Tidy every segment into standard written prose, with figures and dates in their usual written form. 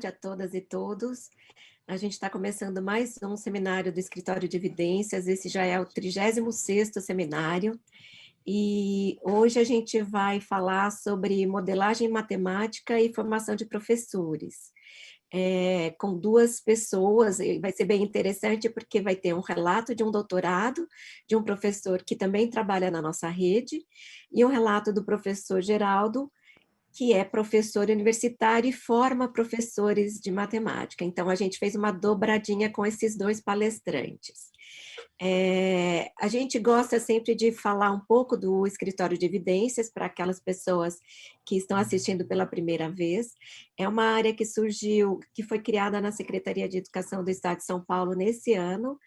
tarde a todas e todos. A gente está começando mais um seminário do Escritório de Evidências, esse já é o 36º seminário, e hoje a gente vai falar sobre modelagem matemática e formação de professores. Com duas pessoas, e vai ser bem interessante porque vai ter um relato de um doutorado, de um professor que também trabalha na nossa rede, e um relato do professor Geraldo, que é professor universitário e forma professores de matemática. Então, a gente fez uma dobradinha com esses dois palestrantes. A gente gosta sempre de falar um pouco do escritório de evidências para aquelas pessoas que estão assistindo pela primeira vez. É uma área que surgiu, que foi criada na Secretaria de Educação do Estado de São Paulo nesse ano,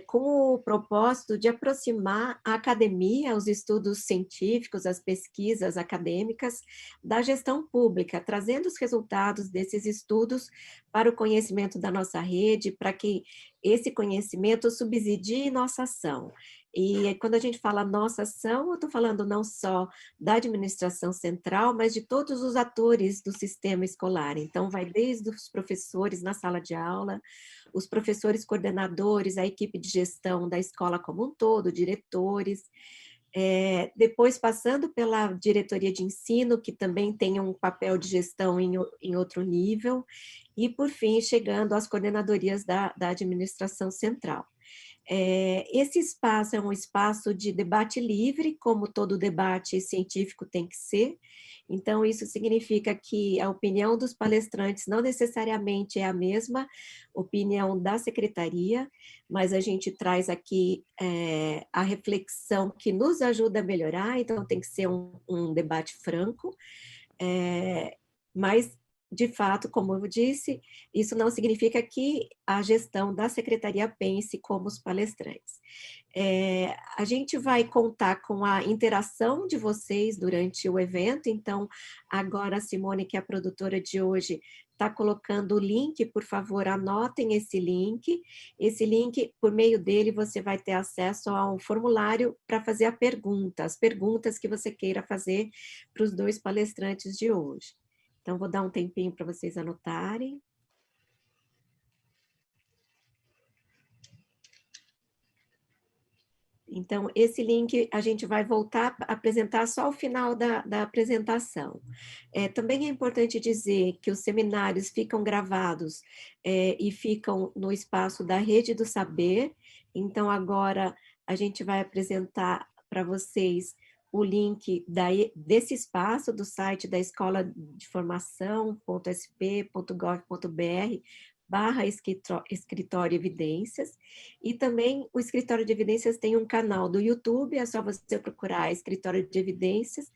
com o propósito de aproximar a academia, os estudos científicos, as pesquisas acadêmicas da gestão pública, trazendo os resultados desses estudos para o conhecimento da nossa rede, para que esse conhecimento subsidie nossa ação. E quando a gente fala nossa ação, eu estou falando não só da administração central, mas de todos os atores do sistema escolar. Então, vai desde os professores na sala de aula, os professores coordenadores, a equipe de gestão da escola como um todo, diretores, depois passando pela diretoria de ensino, que também tem um papel de gestão em outro nível, e por fim chegando às coordenadorias da administração central. Esse espaço é um espaço de debate livre, como todo debate científico tem que ser. Então, isso significa que a opinião dos palestrantes não necessariamente é a mesma opinião da secretaria, mas a gente traz aqui a reflexão que nos ajuda a melhorar, então tem que ser um debate franco, mas de fato, como eu disse, isso não significa que a gestão da secretaria pense como os palestrantes. A gente vai contar com a interação de vocês durante o evento, então, agora a Simone, que é a produtora de hoje, está colocando o link, por favor, anotem esse link. Esse link, por meio dele, você vai ter acesso a um formulário para fazer as perguntas que você queira fazer para os dois palestrantes de hoje. Então, vou dar um tempinho para vocês anotarem. Então, esse link a gente vai voltar a apresentar só ao final da apresentação. Também é importante dizer que os seminários ficam gravados e ficam no espaço da Rede do Saber. Então, agora a gente vai apresentar para vocês o link desse espaço do site da Escola de Formação.sp.gov.br/escritório Evidências, e também o Escritório de Evidências tem um canal do YouTube, é só você procurar Escritório de Evidências,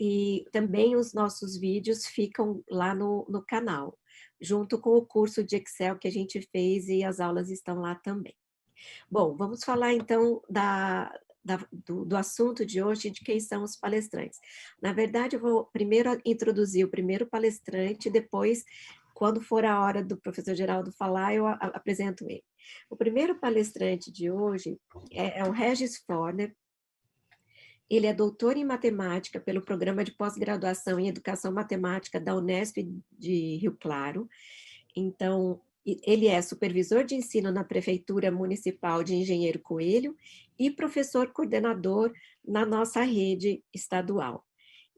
e também os nossos vídeos ficam lá no canal, junto com o curso de Excel que a gente fez e as aulas estão lá também. Bom, vamos falar então do assunto de hoje, de quem são os palestrantes. Na verdade, eu vou primeiro introduzir o primeiro palestrante, depois, quando for a hora do professor Geraldo falar, eu apresento ele. O primeiro palestrante de hoje é o Regis Forner. Ele é doutor em matemática pelo Programa de Pós-Graduação em Educação Matemática da Unesp de Rio Claro. Então, ele é supervisor de ensino na Prefeitura Municipal de Engenheiro Coelho e professor coordenador na nossa rede estadual.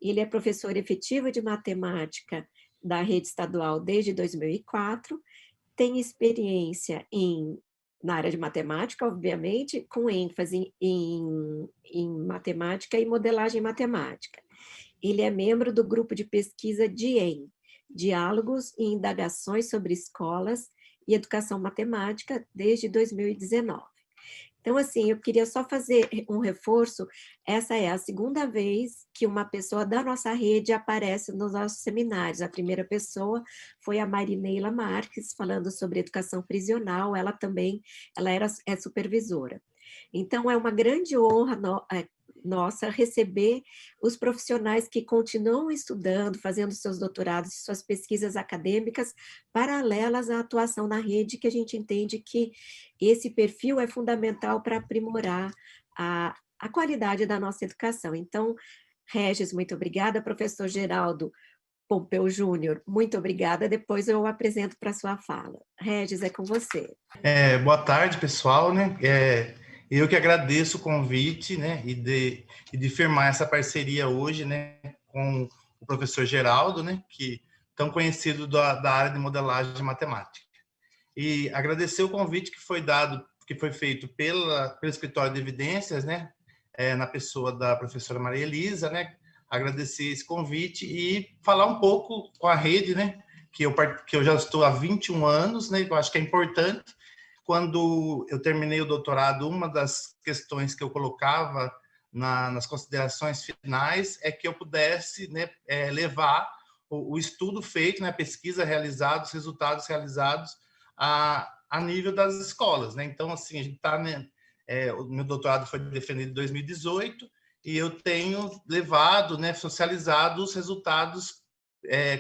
Ele é professor efetivo de matemática da rede estadual desde 2004, tem experiência na área de matemática, obviamente, com ênfase em matemática e modelagem matemática. Ele é membro do grupo de pesquisa DIEM, Diálogos e Indagações sobre Escolas e Educação Matemática, desde 2019. Então, assim, eu queria só fazer um reforço, essa é a segunda vez que uma pessoa da nossa rede aparece nos nossos seminários. A primeira pessoa foi a Marineila Marques, falando sobre educação prisional, ela também, é supervisora. Então, é uma grande honra nossa receber os profissionais que continuam estudando, fazendo seus doutorados e suas pesquisas acadêmicas paralelas à atuação na rede, que a gente entende que esse perfil é fundamental para aprimorar a qualidade da nossa educação. Então, Regis, muito obrigada. Professor Geraldo, Pompeu Júnior, muito obrigada. Depois eu apresento para a sua fala. Regis, é com você. Boa tarde, pessoal, né? Eu que agradeço o convite, né? E de firmar essa parceria hoje, né? Com o professor Geraldo, né? Que tão conhecido da área de modelagem de matemática. E agradecer o convite que foi dado, que foi feito pelo Escritório de Evidências, né? Na pessoa da professora Maria Elisa, né? Agradecer esse convite e falar um pouco com a rede, né? Que eu já estou há 21 anos, né? Eu acho que é importante. Quando eu terminei o doutorado, uma das questões que eu colocava nas considerações finais é que eu pudesse, né, levar o estudo feito, né, a pesquisa realizada, os resultados realizados a nível das escolas, né? Então, assim, a gente está, né, o meu doutorado foi defendido em 2018 e eu tenho levado, né, socializado os resultados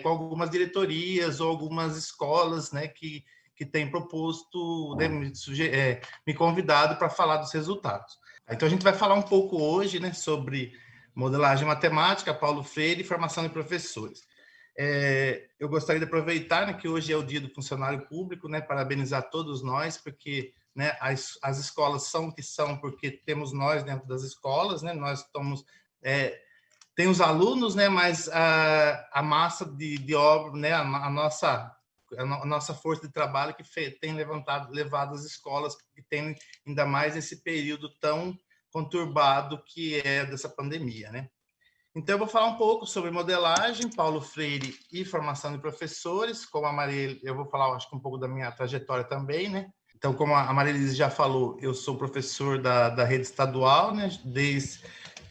com algumas diretorias ou algumas escolas, né, que têm proposto, né, me convidado para falar dos resultados. Então, a gente vai falar um pouco hoje, né, sobre modelagem matemática, Paulo Freire e formação de professores. Eu gostaria de aproveitar, né, que hoje é o Dia do Funcionário Público, né, parabenizar todos nós, porque, né, as escolas são o que são, porque temos nós dentro das escolas, né, nós estamos... tem os alunos, né, mas a massa de obra, né, a nossa força de trabalho que tem levado as escolas, que tem ainda mais esse período tão conturbado que é dessa pandemia, né? Então, eu vou falar um pouco sobre modelagem, Paulo Freire e formação de professores. Como a Maria, eu vou falar, acho que um pouco da minha trajetória também, né? Então, como a Maria Elisa já falou, eu sou professor da rede estadual, né? Desde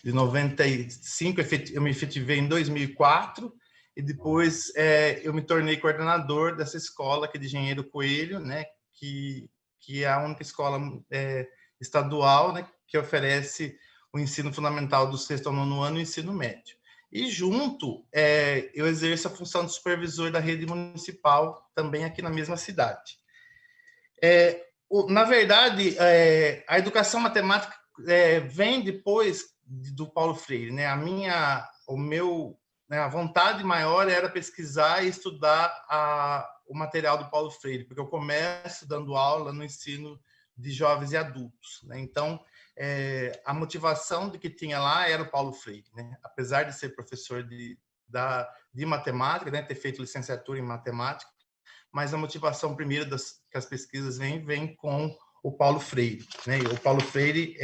95, eu me efetivei em 2004, e depois eu me tornei coordenador dessa escola aqui de Engenheiro Coelho, né? Que é a única escola estadual, né, que oferece o ensino fundamental do sexto ao nono ano e o ensino médio. E junto, eu exerço a função de supervisor da rede municipal, também aqui na mesma cidade. Na verdade, a educação matemática vem depois do Paulo Freire, né? A vontade maior era pesquisar e estudar o material do Paulo Freire, porque eu começo dando aula no ensino de jovens e adultos, né? Então, a motivação de que tinha lá era o Paulo Freire, né? Apesar de ser professor de matemática, né? Ter feito licenciatura em matemática, mas a motivação primeira que as pesquisas vem com o Paulo Freire, né? E o Paulo Freire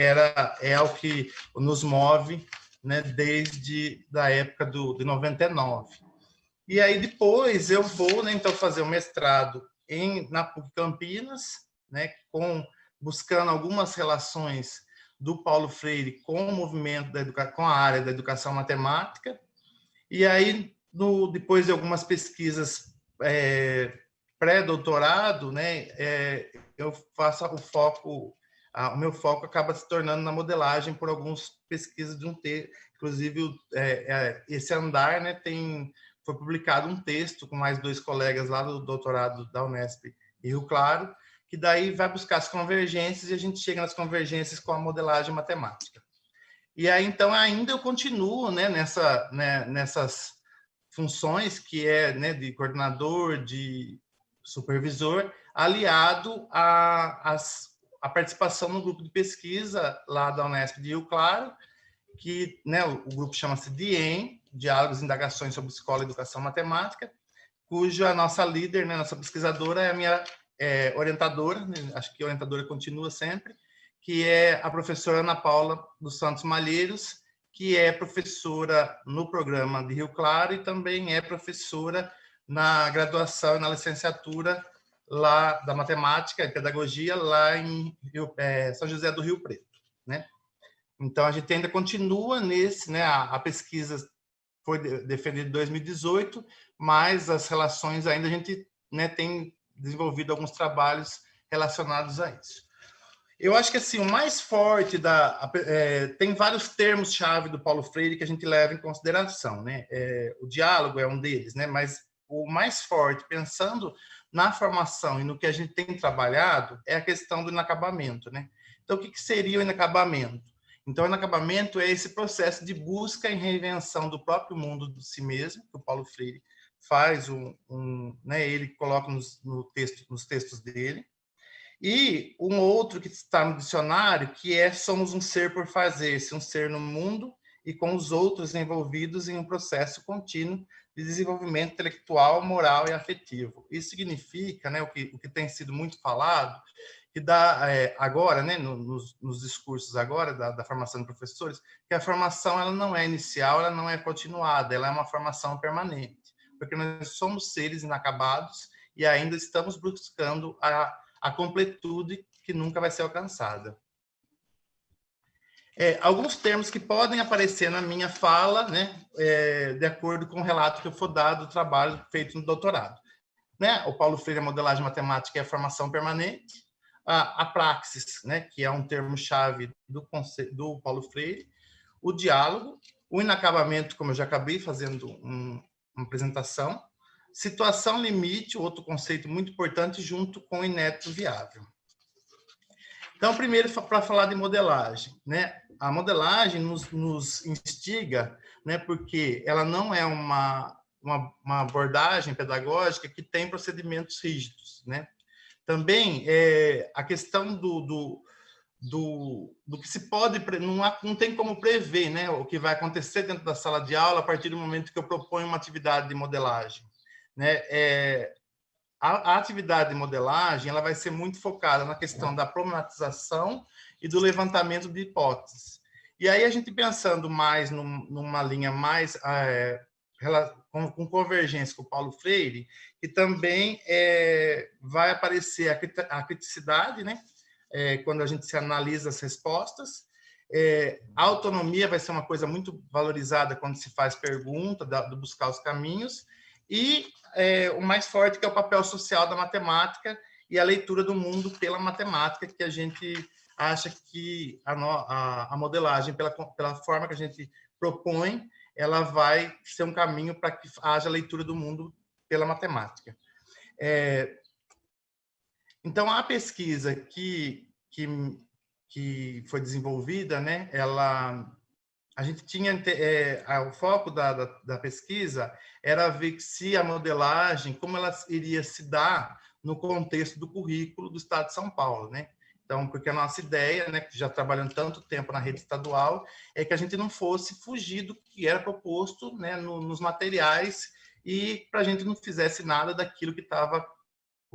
é o que nos move, né? Desde da época de 99. E aí depois eu vou, né, então fazer o mestrado na PUC Campinas, né? Buscando algumas relações do Paulo Freire com o movimento com a área da educação matemática. E aí depois de algumas pesquisas pré-doutorado, né, eu faço o meu foco acaba se tornando na modelagem por algumas pesquisas de um texto, inclusive esse andar, né, foi publicado um texto com mais 2 colegas lá do doutorado da Unesp e Rio Claro, que daí vai buscar as convergências e a gente chega nas convergências com a modelagem matemática. E aí, então, ainda eu continuo, né, nessas funções que né, de coordenador, de supervisor, aliado à participação no grupo de pesquisa lá da Unesp de Rio Claro, que, né, o grupo chama-se DIEM, Diálogos e Indagações sobre Escola e Educação Matemática, cuja nossa líder, né, nossa pesquisadora é a minha orientadora, né, acho que a orientadora continua sempre, que é a professora Ana Paula dos Santos Malheiros, que é professora no programa de Rio Claro e também é professora na graduação e na licenciatura lá da matemática e pedagogia lá em São José do Rio Preto, né? Então a gente ainda continua nesse, né? A pesquisa foi defendida em 2018, mas as relações ainda a gente, né, tem desenvolvido alguns trabalhos relacionados a isso. Eu acho que assim o mais forte tem vários termos-chave do Paulo Freire que a gente leva em consideração, né? O diálogo é um deles, né? Mas o mais forte, pensando na formação e no que a gente tem trabalhado, é a questão do inacabamento, né? Então, o que seria o inacabamento? Então, o inacabamento é esse processo de busca e reinvenção do próprio mundo de si mesmo, que o Paulo Freire faz né, ele coloca nos textos dele. E um outro que está no dicionário, que é somos um ser por fazer-se, um ser no mundo e com os outros envolvidos em um processo contínuo de desenvolvimento intelectual, moral e afetivo. Isso significa, né, o que tem sido muito falado, que dá agora, né, nos discursos agora da formação de professores, que a formação ela não é inicial, ela não é continuada, ela é uma formação permanente, porque nós somos seres inacabados e ainda estamos buscando a completude que nunca vai ser alcançada. Alguns termos que podem aparecer na minha fala, né, de acordo com o relato que eu for dado do trabalho feito no doutorado. Né? O Paulo Freire, a modelagem matemática é a formação permanente. A praxis, né, que é um termo-chave do Paulo Freire. O diálogo, o inacabamento, como eu já acabei fazendo uma apresentação. Situação limite, outro conceito muito importante, junto com o inédito viável. Então, primeiro, para falar de modelagem, né? A modelagem nos instiga, né? Porque ela não é uma abordagem pedagógica que tem procedimentos rígidos, né? Também a questão do que se pode, não tem como prever, né? O que vai acontecer dentro da sala de aula a partir do momento que eu proponho uma atividade de modelagem, né? A atividade de modelagem ela vai ser muito focada na questão da problematização e do levantamento de hipóteses. E aí a gente pensando mais numa linha mais com convergência com o Paulo Freire, que também vai aparecer a criticidade, né? Quando a gente se analisa as respostas. A autonomia vai ser uma coisa muito valorizada quando se faz pergunta, de buscar os caminhos. E o mais forte, que é o papel social da matemática e a leitura do mundo pela matemática, que a gente acha que a modelagem, pela forma que a gente propõe, ela vai ser um caminho para que haja leitura do mundo pela matemática. Então, a pesquisa que foi desenvolvida, né, a gente tinha o foco da pesquisa era ver se a modelagem, como ela iria se dar no contexto do currículo do Estado de São Paulo, né? Então, porque a nossa ideia, né, que já trabalhando tanto tempo na rede estadual, é que a gente não fosse fugir do que era proposto, né, nos materiais e para a gente não fizesse nada daquilo que estava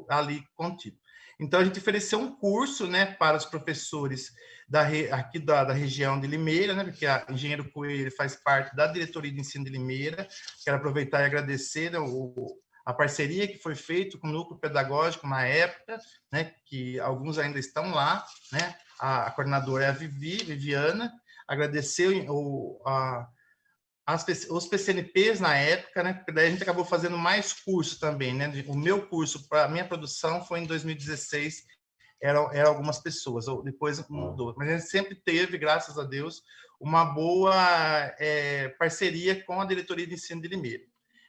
ali contido. Então, a gente ofereceu um curso, né, para os professores aqui da região de Limeira, né, porque a Engenheiro Coelho faz parte da diretoria de ensino de Limeira. Quero aproveitar e agradecer, né, a parceria que foi feita com o núcleo pedagógico na época, né, que alguns ainda estão lá, né, a coordenadora é a Viviana, agradecer os PCNPs na época, né? Porque daí a gente acabou fazendo mais cursos também, né? O meu curso, para a minha produção, foi em 2016, eram algumas pessoas, ou depois mudou. Mas a gente sempre teve, graças a Deus, uma boa parceria com a diretoria de ensino de Limeira.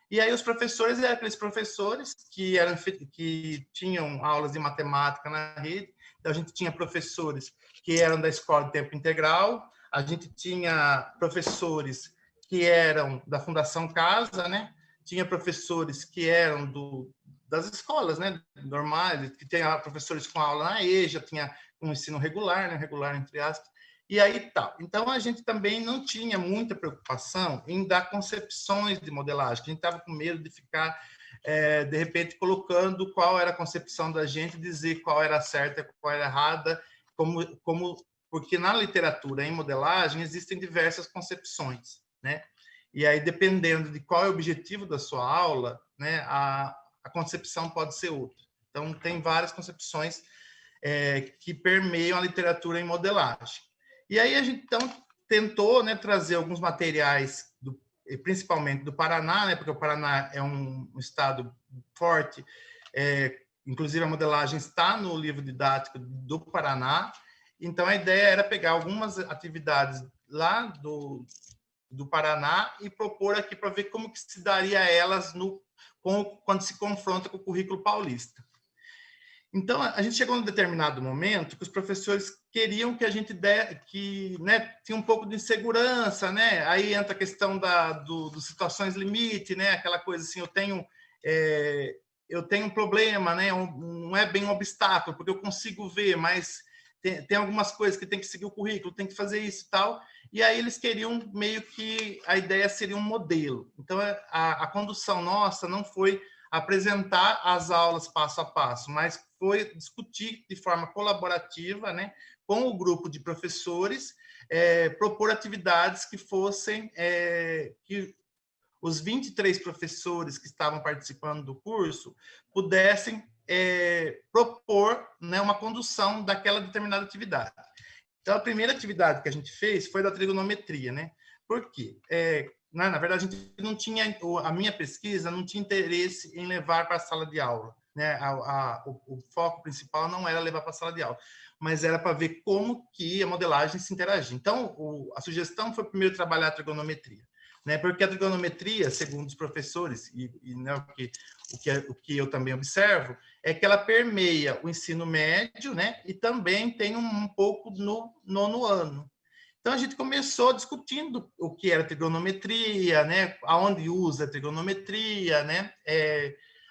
E aí os professores eram aqueles professores que tinham aulas de matemática na rede. Então a gente tinha professores que eram da escola de tempo integral, a gente tinha professores que eram da Fundação Casa, né? Tinha professores que eram das escolas, né? Normais, que tinha professores com aula na EJA, tinha um ensino regular, né? Regular entre aspas. E aí tal. Então a gente também não tinha muita preocupação em dar concepções de modelagem. A gente estava com medo de ficar de repente colocando qual era a concepção da gente, dizer qual era certa, qual era errada, porque na literatura em modelagem existem diversas concepções, né? E aí, dependendo de qual é o objetivo da sua aula, né, a concepção pode ser outra. Então, tem várias concepções que permeiam a literatura em modelagem. E aí, a gente, então, tentou, né, trazer alguns materiais, principalmente do Paraná, né, porque o Paraná é um estado forte, inclusive a modelagem está no livro didático do Paraná. Então, a ideia era pegar algumas atividades lá do Paraná e propor aqui para ver como que se daria elas quando se confronta com o currículo paulista. Então, a gente chegou num determinado momento que os professores queriam que a gente né, tinha um pouco de insegurança, né? Aí entra a questão dos situações limite, né? Aquela coisa assim, eu tenho um problema, né? Não é bem um obstáculo, porque eu consigo ver, mas tem algumas coisas que tem que seguir o currículo, tem que fazer isso e tal. E aí eles queriam meio que a ideia seria um modelo. Então, a condução nossa não foi apresentar as aulas passo a passo, mas foi discutir de forma colaborativa, né, com o grupo de professores, propor atividades que fossem, que os 23 professores que estavam participando do curso pudessem propor, né, uma condução daquela determinada atividade. Então, a primeira atividade que a gente fez foi da trigonometria, né? Por quê? Na verdade, a gente não tinha, a minha pesquisa não tinha interesse em levar para a sala de aula, né? O foco principal não era levar para a sala de aula, mas era para ver como que a modelagem se interagia. Então, a sugestão foi primeiro trabalhar a trigonometria, né? Porque a trigonometria, segundo os professores, né, o que eu também observo, é que ela permeia o ensino médio, né? E também tem um pouco no nono ano. Então, a gente começou discutindo o que era trigonometria, né? Aonde usa a trigonometria, né?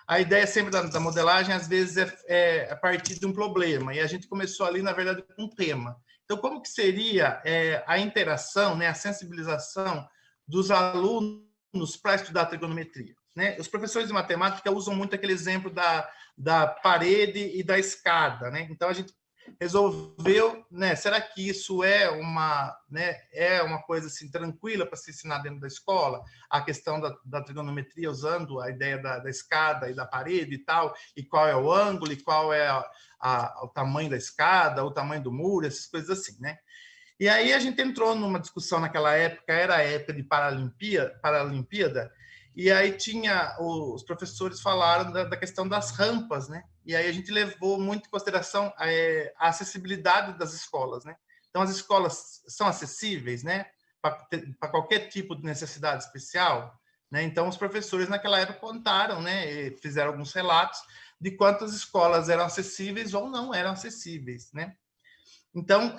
A ideia sempre da modelagem, às vezes, é a partir de um problema. E a gente começou ali, na verdade, com um tema. Então, como que seria a interação, né? A sensibilização dos alunos para estudar trigonometria, né? Os professores de matemática usam muito aquele exemplo da parede e da escada, né? Então, a gente resolveu, né? Será que isso é uma coisa assim tranquila para se ensinar dentro da escola? A questão da trigonometria usando a ideia da escada e da parede e tal, e qual é o ângulo, e qual é o tamanho da escada, o tamanho do muro, essas coisas assim, né? E aí a gente entrou numa discussão naquela época, era a época de Paralimpíada, e aí os professores falaram da questão das rampas, né? E aí a gente levou muito em consideração a acessibilidade das escolas, né? Então, as escolas são acessíveis, né? Para qualquer tipo de necessidade especial, né? Então, os professores naquela época contaram, né? E fizeram alguns relatos de quantas escolas eram acessíveis ou não eram acessíveis, né? Então,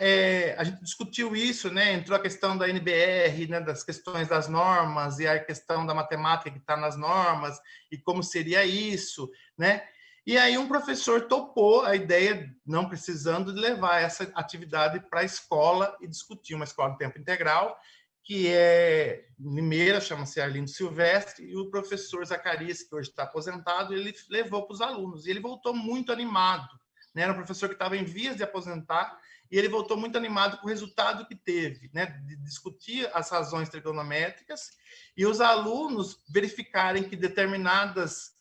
a gente discutiu isso, né? Entrou a questão da NBR, né? Das questões das normas e a questão da matemática que está nas normas e como seria isso, né? E aí um professor topou a ideia, não precisando de levar essa atividade para a escola e discutir uma escola de tempo integral, que é Limeira, chama-se Arlindo Silvestre, e o professor Zacarias, que hoje está aposentado, ele levou para os alunos, e ele voltou muito animado, né? Era um professor que estava em vias de aposentar, e ele voltou muito animado com o resultado que teve, né, de discutir as razões trigonométricas e os alunos verificarem que determinadas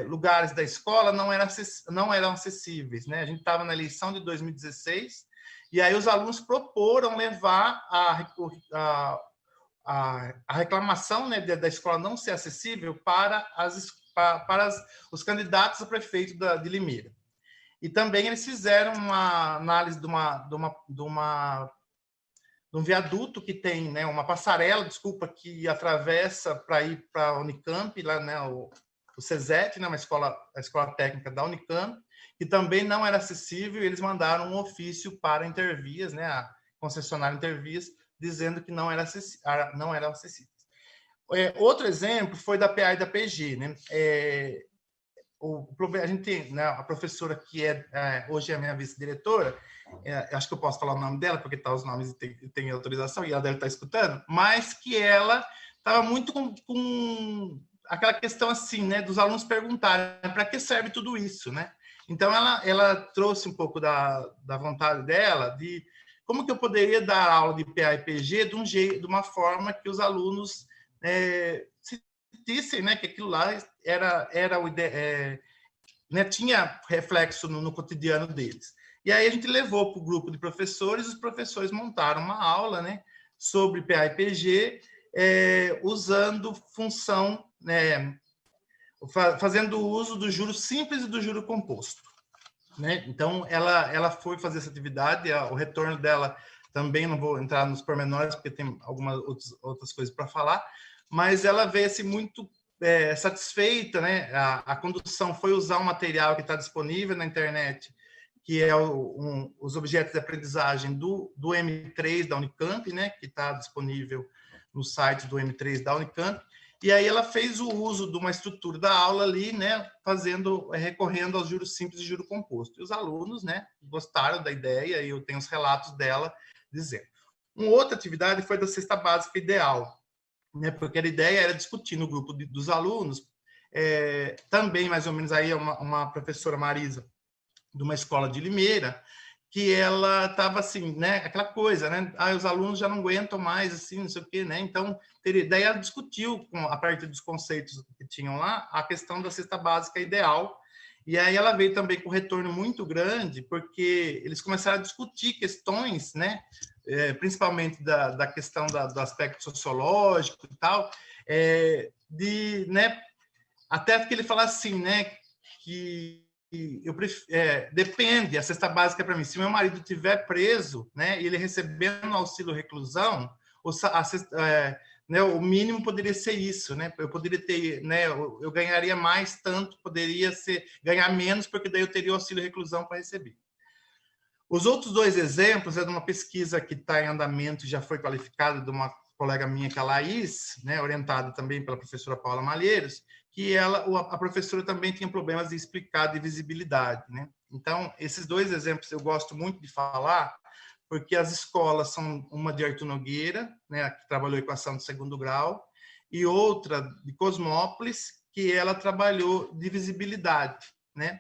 lugares da escola não eram acessíveis, né? A gente estava na eleição de 2016 e aí os alunos proporam levar a reclamação, né, da escola não ser acessível para os candidatos a prefeito de Limeira. E também eles fizeram uma análise de um viaduto que tem, né, uma passarela, desculpa, que atravessa para ir para a Unicamp, lá, né, o CESET, né, a escola técnica da Unicamp, que também não era acessível, e eles mandaram um ofício para Intervias, né, a concessionária Intervias, dizendo que não eram acessíveis. Outro exemplo foi da PA e da PG, né? A gente tem, né, a professora que hoje é a minha vice-diretora, acho que eu posso falar o nome dela, porque tá os nomes e tem autorização, e ela deve estar escutando, mas que ela estava muito com aquela questão assim, né, dos alunos perguntarem para que serve tudo isso, né? Então, ela trouxe um pouco da vontade dela de como que eu poderia dar aula de PA e PG de uma forma que os alunos se sentissem, né, que aquilo lá era o né, tinha reflexo no cotidiano deles. E aí a gente levou para o grupo de professores, os professores montaram uma aula, né, sobre PA e PG, usando função, né, fazendo uso do juro simples e do juro composto, né? Então, ela foi fazer essa atividade, o retorno dela também, não vou entrar nos pormenores, porque tem algumas outras coisas para falar, mas ela vê-se muito satisfeita, né? A condução foi usar um material que está disponível na internet, que é os objetos de aprendizagem do M3 da Unicamp, né? Que está disponível no site do M3 da Unicamp. E aí ela fez o uso de uma estrutura da aula ali, né? Recorrendo aos juros simples e juro composto. E os alunos, né? Gostaram da ideia, e eu tenho os relatos dela dizendo. Uma outra atividade foi da cesta básica ideal, né? Porque a ideia era discutir no grupo dos alunos, também mais ou menos aí uma professora Marisa, de uma escola de Limeira, que ela estava assim, né, aquela coisa, né, os alunos já não aguentam mais, assim, não sei o quê, né, então, daí ela discutiu, a partir dos conceitos que tinham lá, a questão da cesta básica ideal, e aí ela veio também com um retorno muito grande, porque eles começaram a discutir questões, né, principalmente da questão do aspecto sociológico e tal, né, até que ele fala assim, né, que depende, a cesta básica para mim, se meu marido estiver preso, né, e ele recebendo auxílio reclusão, né, o mínimo poderia ser isso, né, eu poderia ter, né, eu ganharia mais tanto, poderia ganhar menos, porque daí eu teria o auxílio reclusão para receber. Os outros dois exemplos é de uma pesquisa que está em andamento, já foi qualificada, de uma colega minha, que é a Laís, né, orientada também pela professora Paula Malheiros, que a professora também tinha problemas de explicar de visibilidade, né? Então, esses dois exemplos eu gosto muito de falar, porque as escolas são uma de Artur Nogueira, né, que trabalhou equação de segundo grau, e outra de Cosmópolis, que ela trabalhou de visibilidade, né?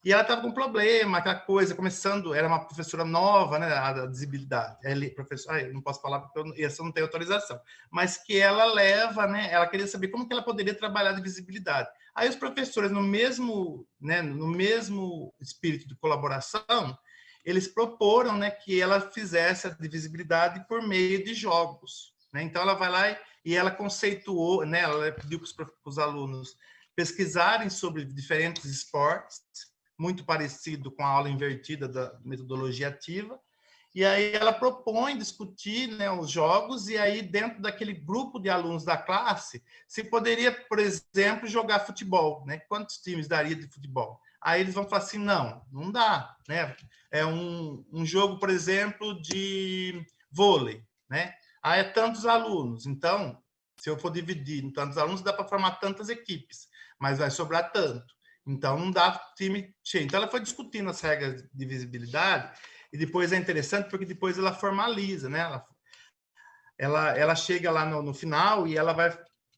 E ela estava com problema, aquela coisa, começando, era uma professora nova, né, da visibilidade. Professora, eu não posso falar porque eu não tenho autorização, mas que ela leva, né, ela queria saber como que ela poderia trabalhar de visibilidade. Aí os professores, no mesmo espírito de colaboração, eles proporam, né, que ela fizesse a de visibilidade por meio de jogos, né? Então ela vai lá e ela conceituou, né, ela pediu para os alunos pesquisarem sobre diferentes esportes, muito parecido com a aula invertida da metodologia ativa, e aí ela propõe discutir, né, os jogos, e aí dentro daquele grupo de alunos da classe, se poderia, por exemplo, jogar futebol, né? Quantos times daria de futebol? Aí eles vão falar assim, não dá, né? É um jogo, por exemplo, de vôlei, né? Aí é tantos alunos, então, se eu for dividir em tantos alunos, dá para formar tantas equipes, mas vai sobrar tanto. Então, não dá time cheio. Então, ela foi discutindo as regras de visibilidade, e depois é interessante porque depois ela formaliza, né? Ela chega lá no final e ela vai,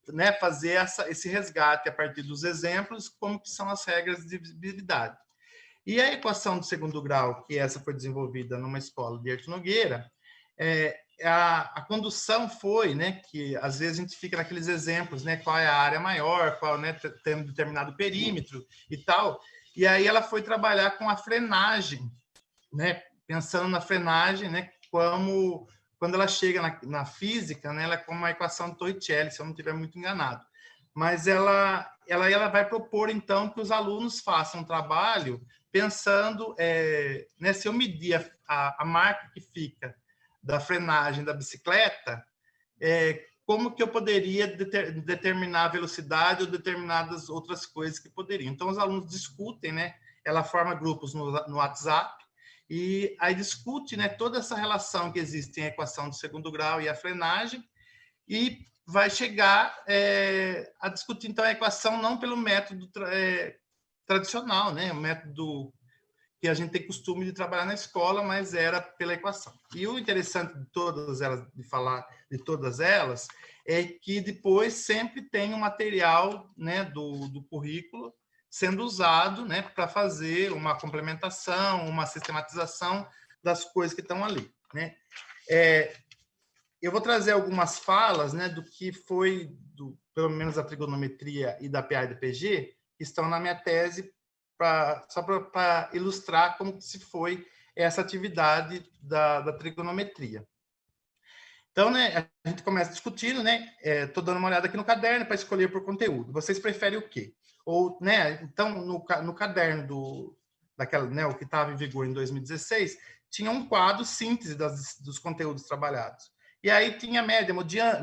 né, fazer esse resgate a partir dos exemplos, como que são as regras de visibilidade. E a equação de segundo grau, que essa foi desenvolvida numa escola de Artur Nogueira, a condução foi, né, que às vezes a gente fica naqueles exemplos, né, qual é a área maior, qual, né, tem um determinado perímetro e tal, e aí ela foi trabalhar com a frenagem, né, pensando na frenagem, né, como quando ela chega na física, né, ela é como uma equação de Torricelli, se eu não estiver muito enganado, mas ela vai propor então que os alunos façam um trabalho pensando, né, se eu medir a marca que fica da frenagem da bicicleta, como que eu poderia determinar a velocidade ou determinadas outras coisas que poderiam. Então, os alunos discutem, né? Ela forma grupos no WhatsApp e aí discute, né, toda essa relação que existe em a equação do segundo grau e a frenagem, e vai chegar a discutir, então, a equação não pelo método tradicional, né? O método que a gente tem costume de trabalhar na escola, mas era pela equação. E o interessante de todas elas, de falar de todas elas, é que depois sempre tem um material, né, do currículo sendo usado, né, para fazer uma complementação, uma sistematização das coisas que estão ali, né? Eu vou trazer algumas falas, né, do que foi, pelo menos a trigonometria e da PA e da PG, que estão na minha tese, só para ilustrar como se foi essa atividade da trigonometria. Então, né, a gente começa discutindo, né? Estou dando uma olhada aqui no caderno para escolher por conteúdo. Vocês preferem o quê? Ou, né? Então, no caderno daquela, né, o que estava em vigor em 2016, tinha um quadro síntese dos conteúdos trabalhados. E aí tinha média,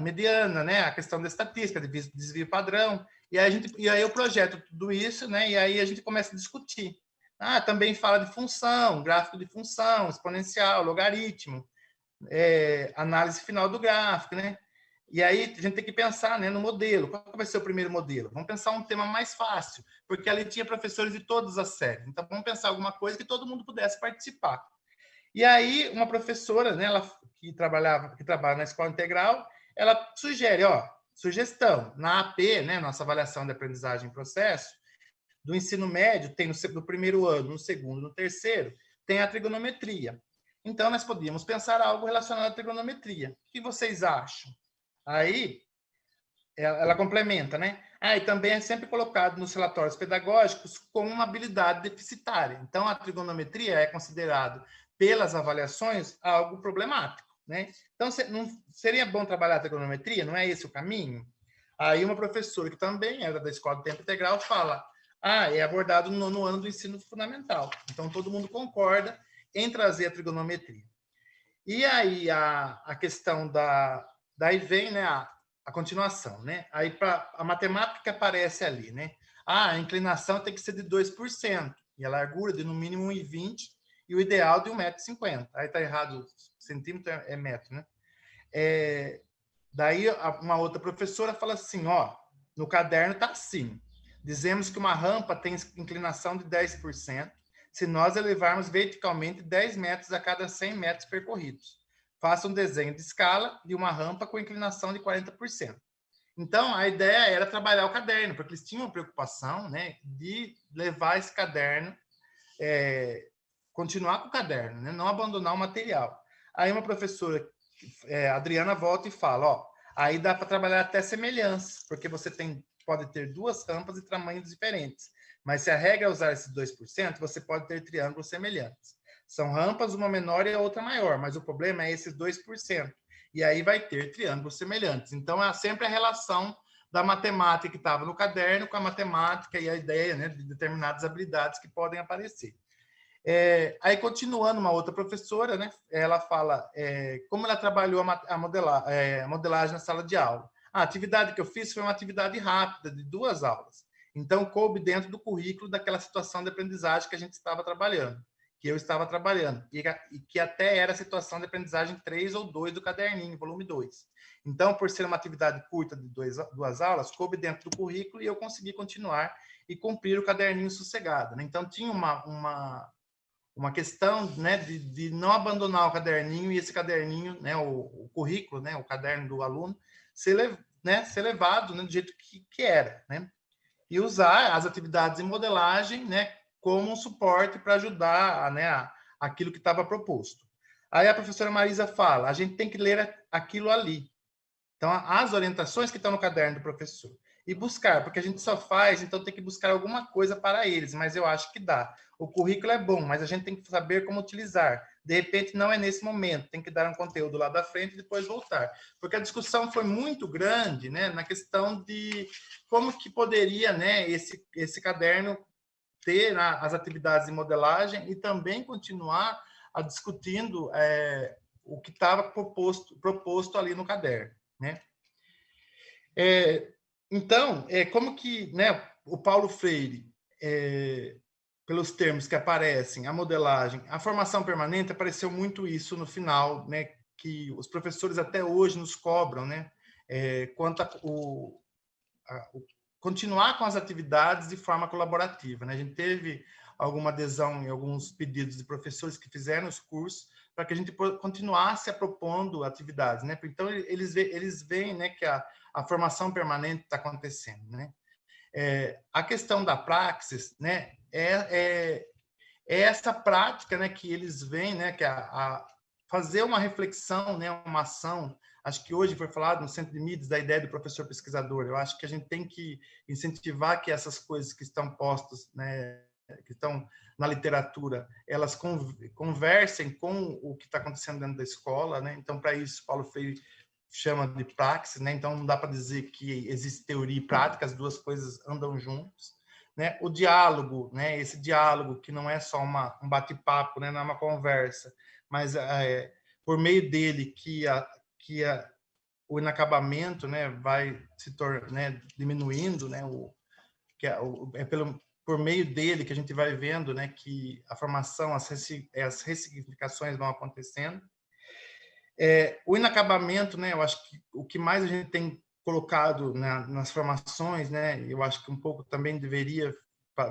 mediana, né? A questão da estatística, de desvio padrão. E aí eu projeto tudo isso, né? E aí a gente começa a discutir. Também fala de função, gráfico de função, exponencial, logaritmo, análise final do gráfico, né? E aí a gente tem que pensar, né, no modelo. Qual vai ser o primeiro modelo? Vamos pensar um tema mais fácil, porque ali tinha professores de todas as séries. Então vamos pensar alguma coisa que todo mundo pudesse participar. E aí uma professora, né, ela que trabalha na escola integral, ela sugere, sugestão, na AP, né, nossa avaliação de aprendizagem em processo, do ensino médio, tem no primeiro ano, no segundo, no terceiro, tem a trigonometria. Então, nós podíamos pensar algo relacionado à trigonometria. O que vocês acham? Aí, ela complementa, né? E também é sempre colocado nos relatórios pedagógicos como uma habilidade deficitária. Então, a trigonometria é considerado, pelas avaliações, algo problemático, né? Então, não seria bom trabalhar a trigonometria? Não é esse o caminho? Aí, uma professora que também era da Escola de Tempo Integral fala: é abordado no 9º ano do ensino fundamental. Então, todo mundo concorda em trazer a trigonometria. E aí, a questão daí vem, né, a continuação, né? Aí, a matemática que aparece ali, né? A inclinação tem que ser de 2%, e a largura de no mínimo 1,20, e o ideal de 1,50 m. Aí tá errado, centímetro é metro, né? Daí, uma outra professora fala assim, no caderno tá assim: dizemos que uma rampa tem inclinação de 10% se nós elevarmos verticalmente 10 metros a cada 100 metros percorridos. Faça um desenho de escala de uma rampa com inclinação de 40%. Então, a ideia era trabalhar o caderno, porque eles tinham preocupação, né, de levar esse caderno, continuar com o caderno, né, não abandonar o material. Aí uma professora, Adriana, volta e fala, aí dá para trabalhar até semelhança, porque você pode ter duas rampas de tamanhos diferentes. Mas se a regra é usar esses 2%, você pode ter triângulos semelhantes. São rampas, uma menor e a outra maior, mas o problema é esses 2%. E aí vai ter triângulos semelhantes. Então, é sempre a relação da matemática que estava no caderno com a matemática e a ideia, né, de determinadas habilidades que podem aparecer. Aí, continuando, uma outra professora, né, ela fala como ela trabalhou a modelagem na sala de aula. A atividade que eu fiz foi uma atividade rápida, de 2 aulas. Então, coube dentro do currículo daquela situação de aprendizagem que a gente estava trabalhando, que eu estava trabalhando, e que até era a situação de aprendizagem 3 ou 2 do caderninho, volume 2. Então, por ser uma atividade curta de 2 aulas, coube dentro do currículo e eu consegui continuar e cumprir o caderninho sossegado, né? Então, tinha uma questão, né, de não abandonar o caderninho, e esse caderninho, né, o currículo, né, o caderno do aluno, ser levado, né, do jeito que era, né? E usar as atividades em modelagem, né, como um suporte para ajudar, né, aquilo que estava proposto. Aí a professora Marisa fala: a gente tem que ler aquilo ali. Então, as orientações que estão no caderno do professor. E buscar, porque a gente só faz, então tem que buscar alguma coisa para eles, mas eu acho que dá. O currículo é bom, mas a gente tem que saber como utilizar. De repente, não é nesse momento, tem que dar um conteúdo lá da frente e depois voltar. Porque a discussão foi muito grande, né, na questão de como que poderia, né, esse caderno ter as atividades de modelagem e também continuar discutindo o que estava proposto ali no caderno, né? Então, como que, né, o Paulo Freire, pelos termos que aparecem, a modelagem, a formação permanente, apareceu muito isso no final, né, que os professores até hoje nos cobram, né, quanto a continuar com as atividades de forma colaborativa, né? A gente teve alguma adesão em alguns pedidos de professores que fizeram os cursos para que a gente continuasse propondo atividades, né? Então, eles veem, né, que a formação permanente está acontecendo, né? A questão da praxis, né, é essa prática, né, que eles veem, né, que fazer uma reflexão, né, uma ação. Acho que hoje foi falado no Centro de Mídias da ideia do professor pesquisador. Eu acho que a gente tem que incentivar que essas coisas que estão postas, né, que estão na literatura, elas conversem com o que está acontecendo dentro da escola, né? Então, para isso, Paulo Freire chama de praxis, né? Então, não dá para dizer que existe teoria e prática, as duas coisas andam juntas, né? O diálogo, né? Esse diálogo que não é só um bate-papo, né? Não é uma conversa, mas por meio dele que o inacabamento, né, vai se tornar, né, diminuindo, né, por meio dele que a gente vai vendo, né, que a formação, as ressignificações vão acontecendo. O inacabamento, né, eu acho que o que mais a gente tem colocado nas formações, né, eu acho que um pouco também deveria,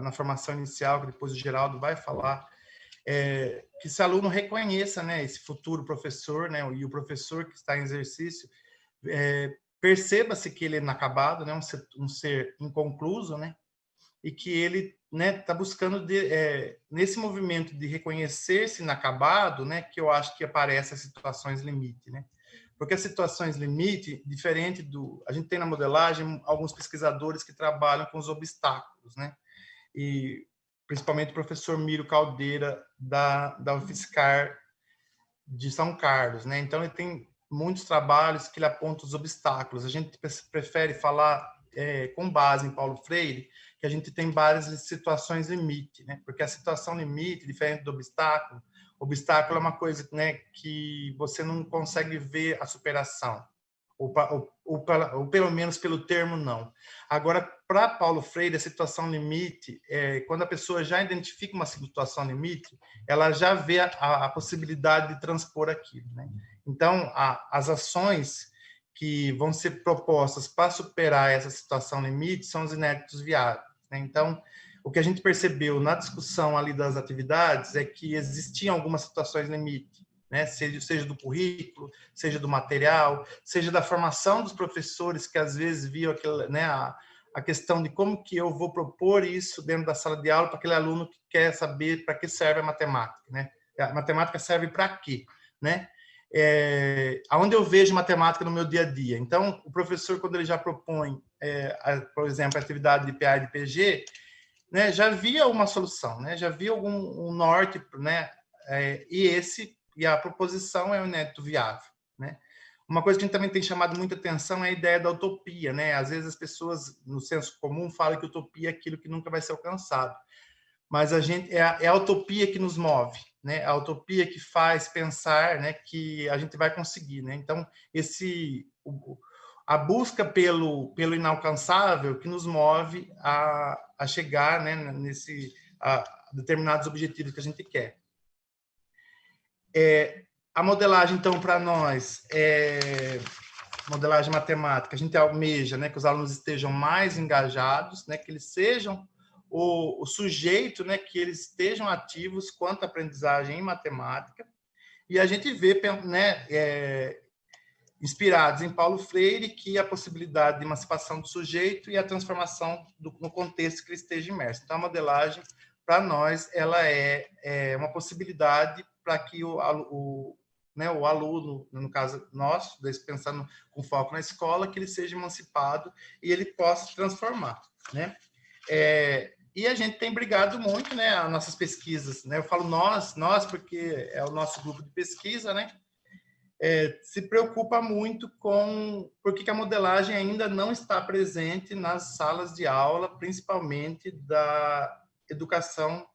na formação inicial, que depois o Geraldo vai falar, que esse aluno reconheça, né, esse futuro professor, né, e o professor que está em exercício, perceba-se que ele é inacabado, né, um ser inconcluso, né, e que ele, né, está buscando nesse movimento de reconhecer-se inacabado, né, que eu acho que aparece as situações limite, né? Porque as situações limite, diferente a gente tem na modelagem alguns pesquisadores que trabalham com os obstáculos, né? E principalmente o professor Miro Caldeira da UFSCar de São Carlos, né? Então ele tem muitos trabalhos que ele aponta os obstáculos. A gente prefere falar com base em Paulo Freire, que a gente tem várias situações limite, né? Porque a situação limite, diferente do obstáculo é uma coisa, né, que você não consegue ver a superação, ou pelo menos pelo termo não. Agora, para Paulo Freire, a situação limite, quando a pessoa já identifica uma situação limite, ela já vê a possibilidade de transpor aquilo, né? Então, as ações que vão ser propostas para superar essa situação limite são os inéditos viáveis, né? Então, o que a gente percebeu na discussão ali das atividades é que existiam algumas situações limite, né? Seja do currículo, seja do material, seja da formação dos professores, que às vezes viam aquele, né, a questão de como que eu vou propor isso dentro da sala de aula para aquele aluno que quer saber para que serve a matemática, né? A matemática serve para quê, né? Aonde eu vejo matemática no meu dia a dia. Então, o professor, quando ele já propõe, por exemplo, a atividade de PA e de PG, né, já via uma solução, né? Já via um norte, né? E a proposição é o inédito viável, né? Uma coisa que a gente também tem chamado muita atenção é a ideia da utopia, né? Às vezes as pessoas, no senso comum, falam que utopia é aquilo que nunca vai ser alcançado. Mas é a utopia que nos move, né? A utopia que faz pensar, né, que a gente vai conseguir, né? Então, a busca pelo inalcançável que nos move a chegar, né, a determinados objetivos que a gente quer. A modelagem, então, para nós, modelagem matemática, a gente almeja, né, que os alunos estejam mais engajados, né, que eles sejam o sujeito, né, que eles estejam ativos quanto à aprendizagem em matemática, e a gente vê, né, inspirados em Paulo Freire, que a possibilidade de emancipação do sujeito e a transformação no contexto que ele esteja imerso. Então, a modelagem, para nós, ela é uma possibilidade para que né, o aluno, no caso nosso, pensando com foco na escola, que ele seja emancipado e ele possa se transformar, né? E a gente tem brigado muito, né, as nossas pesquisas, né? Eu falo nós porque é o nosso grupo de pesquisa, né? Se preocupa muito com por que a modelagem ainda não está presente nas salas de aula, principalmente da educação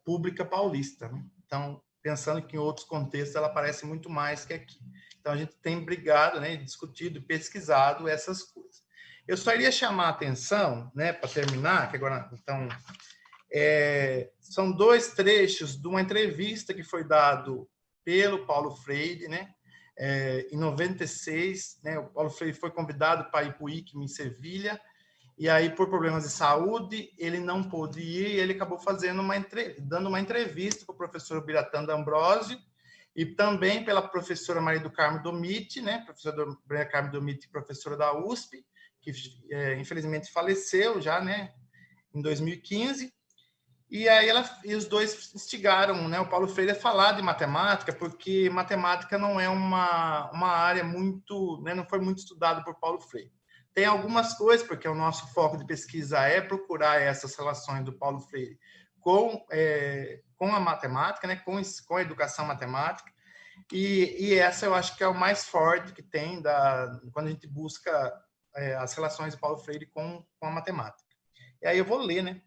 pública paulista, né? Então, pensando que em outros contextos ela aparece muito mais que aqui. Então, a gente tem brigado, né, discutido, pesquisado essas coisas. Eu só iria chamar a atenção, né, para terminar, que agora, então, são dois trechos de uma entrevista que foi dado pelo Paulo Freire, né, em 96, né, o Paulo Freire foi convidado para ir para o ICME em Sevilha, e aí, por problemas de saúde, ele não pôde ir, e ele acabou dando uma entrevista para o professor Biratã D'Ambrosio, e também pela professora Maria do Carmo Domit, né, professora Maria do Carmo Domit, professora da USP, que infelizmente faleceu já, né, em 2015, e aí os dois instigaram, né, o Paulo Freire a falar de matemática, porque matemática não é uma área muito, né, não foi muito estudada por Paulo Freire. Tem algumas coisas, porque o nosso foco de pesquisa é procurar essas relações do Paulo Freire com a matemática, né, com a educação matemática, e essa eu acho que é o mais forte que tem quando a gente busca as relações de Paulo Freire com a matemática. E aí eu vou ler, né?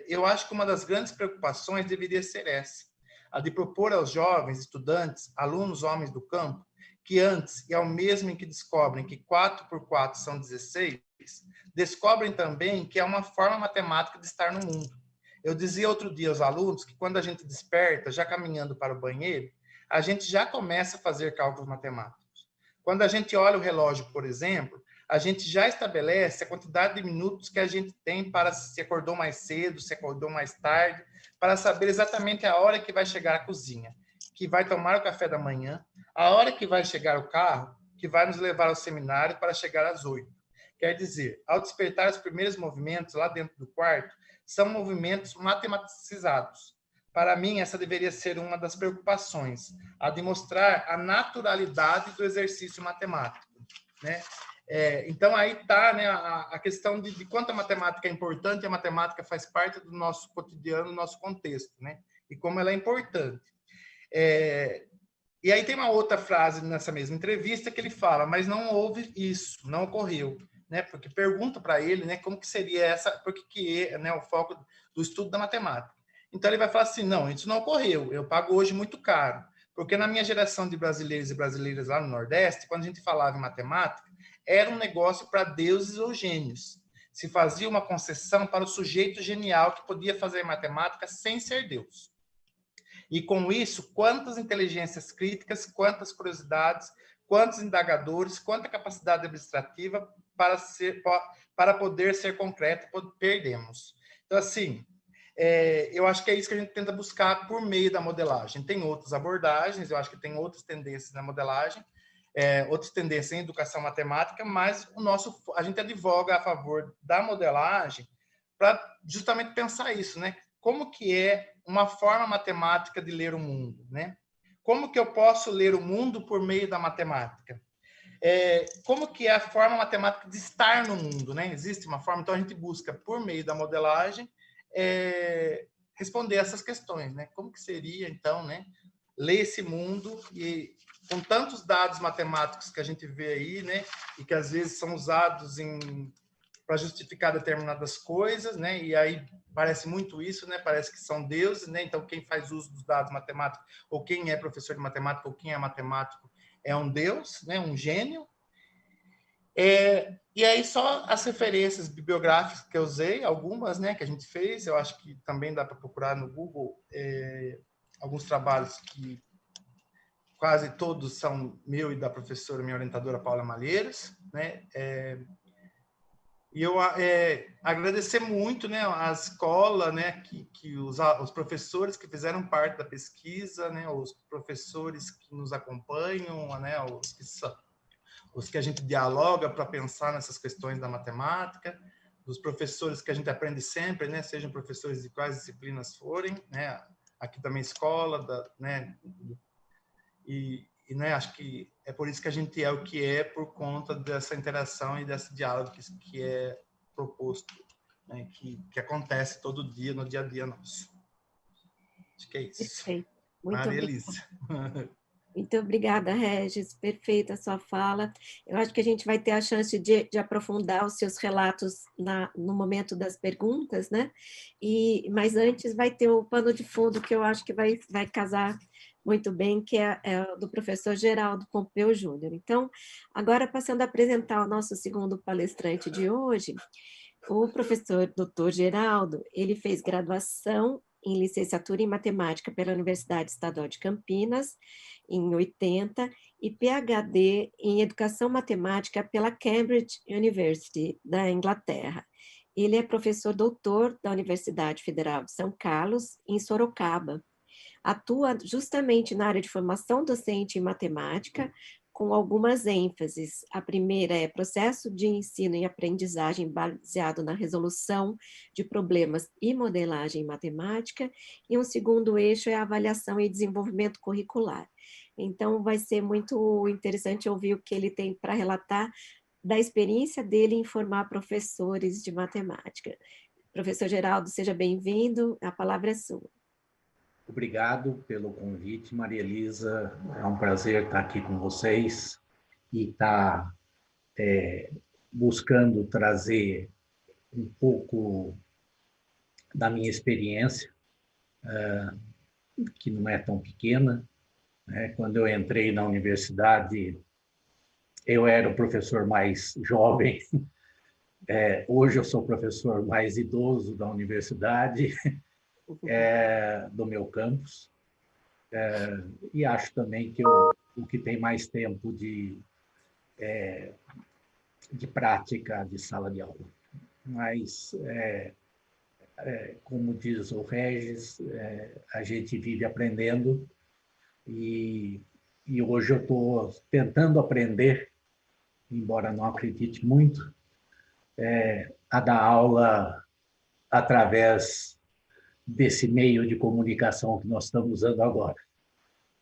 Eu acho que uma das grandes preocupações deveria ser essa. a de propor aos jovens, estudantes, alunos, homens do campo, que antes, e ao mesmo em que descobrem que 4 por 4 são 16, descobrem também que é uma forma matemática de estar no mundo. Eu dizia outro dia aos alunos que quando a gente desperta, já caminhando para o banheiro, a gente já começa a fazer cálculos matemáticos. Quando a gente olha o relógio, por exemplo, a gente já estabelece a quantidade de minutos que a gente tem para se acordou mais cedo, se acordou mais tarde, para saber exatamente a hora que vai chegar à cozinha, que vai tomar o café da manhã, a hora que vai chegar o carro, que vai nos levar ao seminário para chegar às 8. Quer dizer, ao despertar os primeiros movimentos lá dentro do quarto, são movimentos matematizados. Para mim, essa deveria ser uma das preocupações, a de mostrar a naturalidade do exercício matemático, né? Então, aí está, né, a questão de quanto a matemática é importante, a matemática faz parte do nosso cotidiano, do nosso contexto, né? E como ela é importante. E aí tem uma outra frase nessa mesma entrevista que ele fala, mas não houve isso, não ocorreu, né? Porque pergunta para ele, né, como que seria essa, porque que é, né, o foco do estudo da matemática. Então ele vai falar assim, não, isso não ocorreu, eu pago hoje muito caro, porque na minha geração de brasileiros e brasileiras lá no Nordeste, quando a gente falava em matemática, era um negócio para deuses ou gênios. Se fazia uma concessão para o sujeito genial que podia fazer matemática sem ser Deus. E com isso, quantas inteligências críticas, quantas curiosidades, quantos indagadores, quanta capacidade administrativa para poder ser concreto perdemos. Então, assim, eu acho que é isso que a gente tenta buscar por meio da modelagem. Tem outras abordagens, eu acho que tem outras tendências na modelagem, outras tendências em educação matemática, mas a gente advoga a favor da modelagem para justamente pensar isso, né? Como que é uma forma matemática de ler o mundo, né? Como que eu posso ler o mundo por meio da matemática? Como que é a forma matemática de estar no mundo, né? Existe uma forma, então a gente busca, por meio da modelagem, responder essas questões, né? Como que seria, então, né, ler esse mundo e com tantos dados matemáticos que a gente vê aí, né, e que às vezes são usados para justificar determinadas coisas, né? E aí parece muito isso, né? Parece que são deuses, né? Então quem faz uso dos dados matemáticos ou quem é professor de matemática ou quem é matemático é um deus, né? Um gênio. E aí só as referências bibliográficas que eu usei, algumas, né? Que a gente fez, eu acho que também dá para procurar no Google alguns trabalhos que quase todos são meu e da professora, minha orientadora Paula Malheiros, né? E eu agradecer muito, né, a escola, né, que os professores que fizeram parte da pesquisa, né, os professores que nos acompanham, né, os que a gente dialoga para pensar nessas questões da matemática, dos professores que a gente aprende sempre, né, sejam professores de quais disciplinas forem, né, aqui também escola, né, né, acho que é por isso que a gente é o que é, por conta dessa interação e desse diálogo que é proposto, né, que acontece todo dia, no dia a dia nosso. Acho que é isso. Perfeito. Muito Maria obrigada. Elisa. Muito obrigada, Regis. Perfeita a sua fala. Eu acho que a gente vai ter a chance de aprofundar os seus relatos no momento das perguntas, né? Mas antes vai ter o pano de fundo que eu acho que vai casar muito bem, que é o do professor Geraldo Pompeu Júnior. Então, agora passando a apresentar o nosso segundo palestrante de hoje, o professor Dr. Geraldo, ele fez graduação em licenciatura em matemática pela Universidade Estadual de Campinas, em 80, e PhD em educação matemática pela Cambridge University, da Inglaterra. Ele é professor doutor da Universidade Federal de São Carlos, em Sorocaba. Atua justamente na área de formação docente em matemática, com algumas ênfases. A primeira é processo de ensino e aprendizagem baseado na resolução de problemas e modelagem matemática, e um segundo eixo é avaliação e desenvolvimento curricular. Então, vai ser muito interessante ouvir o que ele tem para relatar da experiência dele em formar professores de matemática. Professor Geraldo, seja bem-vindo, a palavra é sua. Obrigado pelo convite, Maria Elisa. É um prazer estar aqui com vocês e estar buscando trazer um pouco da minha experiência que não é tão pequena, né? Quando eu entrei na universidade, eu era o professor mais jovem. Hoje eu sou o professor mais idoso da universidade, do meu campus. E acho também que o que tem mais tempo de prática de sala de aula. Mas, como diz o Regis, a gente vive aprendendo e hoje eu estou tentando aprender, embora não acredite muito, a dar aula através desse meio de comunicação que nós estamos usando agora.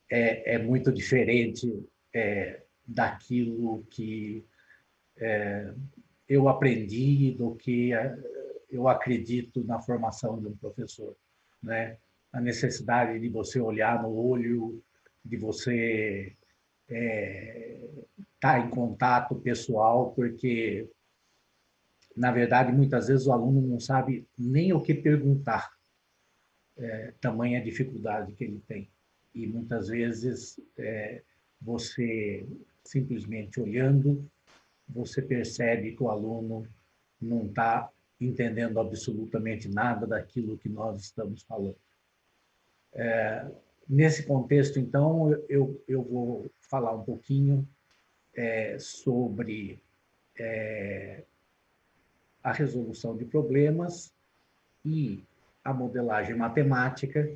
É muito diferente daquilo que eu aprendi, do que eu acredito na formação de um professor, né? A necessidade de você olhar no olho, de você estar em contato pessoal, porque, na verdade, muitas vezes o aluno não sabe nem o que perguntar, tamanha dificuldade que ele tem. E muitas vezes você simplesmente olhando, você percebe que o aluno não está entendendo absolutamente nada daquilo que nós estamos falando. Nesse contexto, então, eu vou falar um pouquinho sobre a resolução de problemas e a modelagem matemática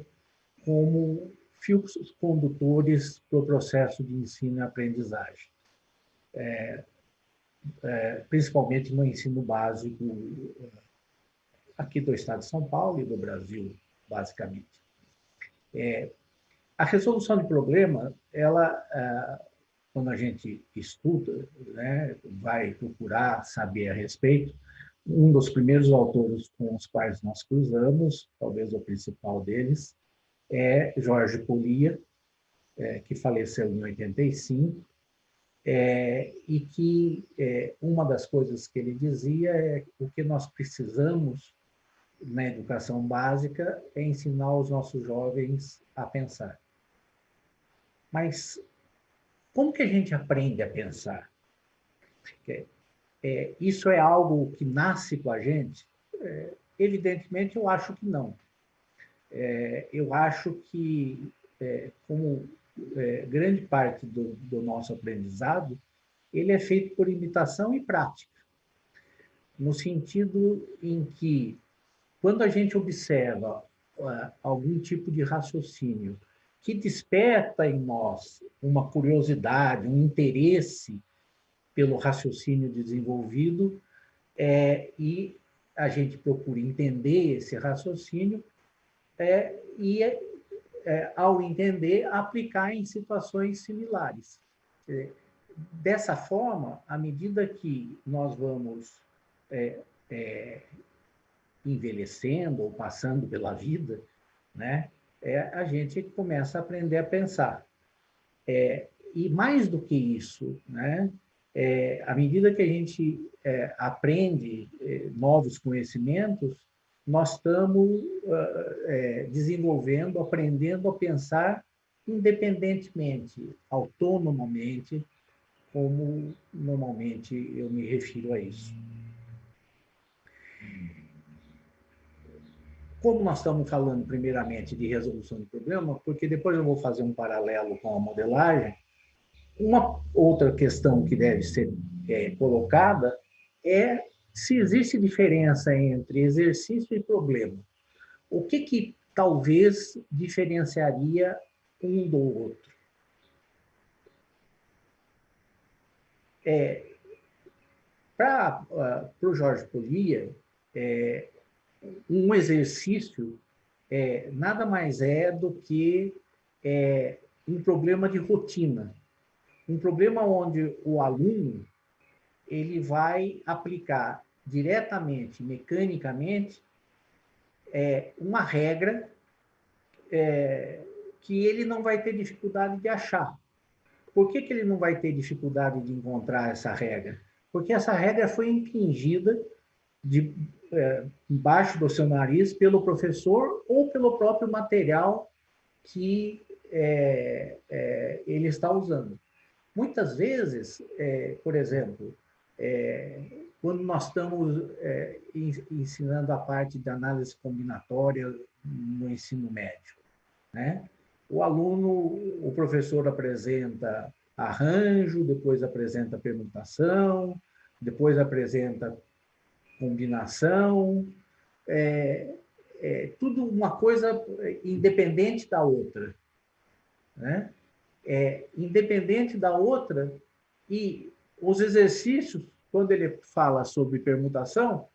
como fios condutores para o processo de ensino e aprendizagem, principalmente no ensino básico aqui do estado de São Paulo e do Brasil, basicamente. A resolução de problema, ela, quando a gente estuda, né, vai procurar saber a respeito, um dos primeiros autores com os quais nós cruzamos, talvez o principal deles, é Jorge Poliya, que faleceu em 85, e que uma das coisas que ele dizia é que o que nós precisamos na educação básica é ensinar os nossos jovens a pensar. Mas como que a gente aprende a pensar? Isso é algo que nasce com a gente? Evidentemente, eu acho que não. Eu acho que, como grande parte do nosso aprendizado, ele é feito por imitação e prática, no sentido em que, quando a gente observa algum tipo de raciocínio que desperta em nós uma curiosidade, um interesse pelo raciocínio desenvolvido, e a gente procura entender esse raciocínio, e, ao entender, aplicar em situações similares. Dessa forma, à medida que nós vamos envelhecendo ou passando pela vida, né, a gente começa a aprender a pensar. E mais do que isso, né, à medida que a gente aprende novos conhecimentos, nós estamos desenvolvendo, aprendendo a pensar independentemente, autonomamente, como normalmente eu me refiro a isso. Como nós estamos falando primeiramente de resolução de problema, porque depois eu vou fazer um paralelo com a modelagem, uma outra questão que deve ser colocada é se existe diferença entre exercício e problema. O que talvez diferenciaria um do outro? Para o Jorge Poliya, um exercício nada mais é do que um problema de rotina. Um problema onde o aluno ele vai aplicar diretamente, mecanicamente, uma regra que ele não vai ter dificuldade de achar. Por que ele não vai ter dificuldade de encontrar essa regra? Porque essa regra foi impingida embaixo do seu nariz pelo professor ou pelo próprio material que ele está usando. Muitas vezes, por exemplo, quando nós estamos ensinando a parte de análise combinatória no ensino médio, né? O professor apresenta arranjo, depois apresenta permutação, depois apresenta combinação, tudo uma coisa independente da outra, né? Independente da outra, e os exercícios, quando ele fala sobre permutação,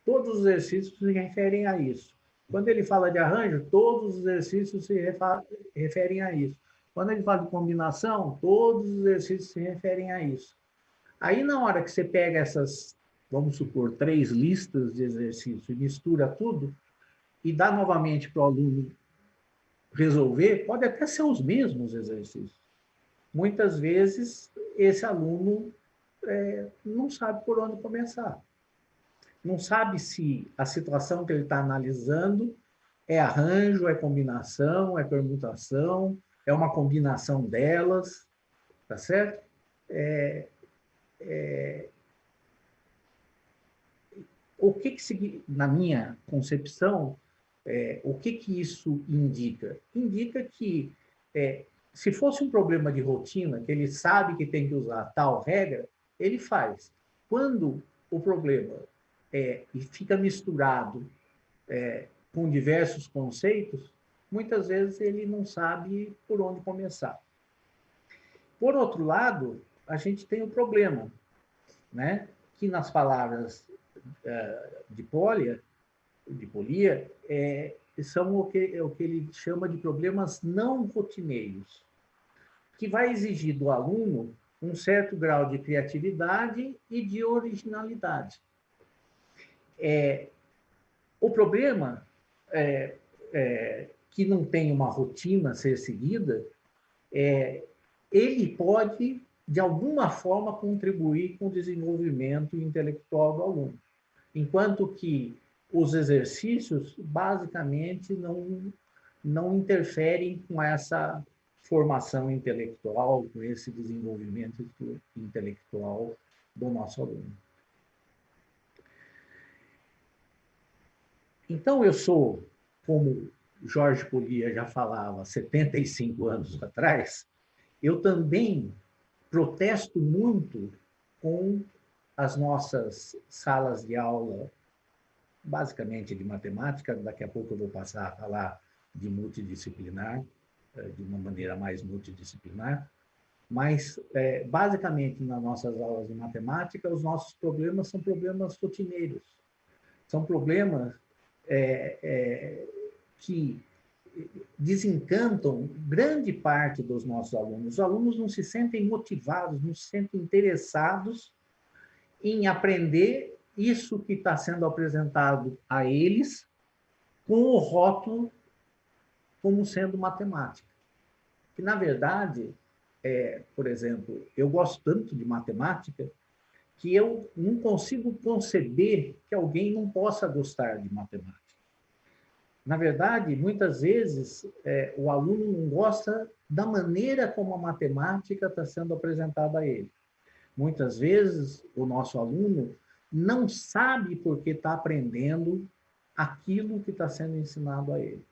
todos os exercícios se referem a isso. Quando ele fala de arranjo, todos os exercícios se referem a isso. Quando ele fala de combinação, todos os exercícios se referem a isso. Aí, na hora que você pega essas, vamos supor, 3 listas de exercícios e mistura tudo, e dá novamente para o aluno resolver, pode até ser os mesmos exercícios. Muitas vezes, esse aluno não sabe por onde começar. Não sabe se a situação que ele está analisando é arranjo, é combinação, é permutação, é uma combinação delas, tá certo? O que na minha concepção, o que isso indica? Indica que, se fosse um problema de rotina, que ele sabe que tem que usar tal regra, ele faz. Quando o problema e fica misturado com diversos conceitos, muitas vezes ele não sabe por onde começar. Por outro lado, a gente tem o problema, né? Que nas palavras de Polia, são o que ele chama de problemas não rotineiros, que vai exigir do aluno um certo grau de criatividade e de originalidade. O problema que não tem uma rotina a ser seguida, ele pode, de alguma forma, contribuir com o desenvolvimento intelectual do aluno. Enquanto que os exercícios, basicamente, não interferem com essa formação intelectual, com esse desenvolvimento intelectual do nosso aluno. Então, eu sou, como Jorge Polia já falava 75 anos atrás, eu também protesto muito com as nossas salas de aula, basicamente de matemática. Daqui a pouco eu vou passar a falar de multidisciplinar, de uma maneira mais multidisciplinar, mas, basicamente, nas nossas aulas de matemática, os nossos problemas são problemas rotineiros. São problemas que desencantam grande parte dos nossos alunos. Os alunos não se sentem motivados, não se sentem interessados em aprender isso que está sendo apresentado a eles com o rótulo como sendo matemática. Que, na verdade, por exemplo, eu gosto tanto de matemática que eu não consigo conceber que alguém não possa gostar de matemática. Na verdade, muitas vezes, o aluno não gosta da maneira como a matemática está sendo apresentada a ele. Muitas vezes, o nosso aluno não sabe por que está aprendendo aquilo que está sendo ensinado a ele.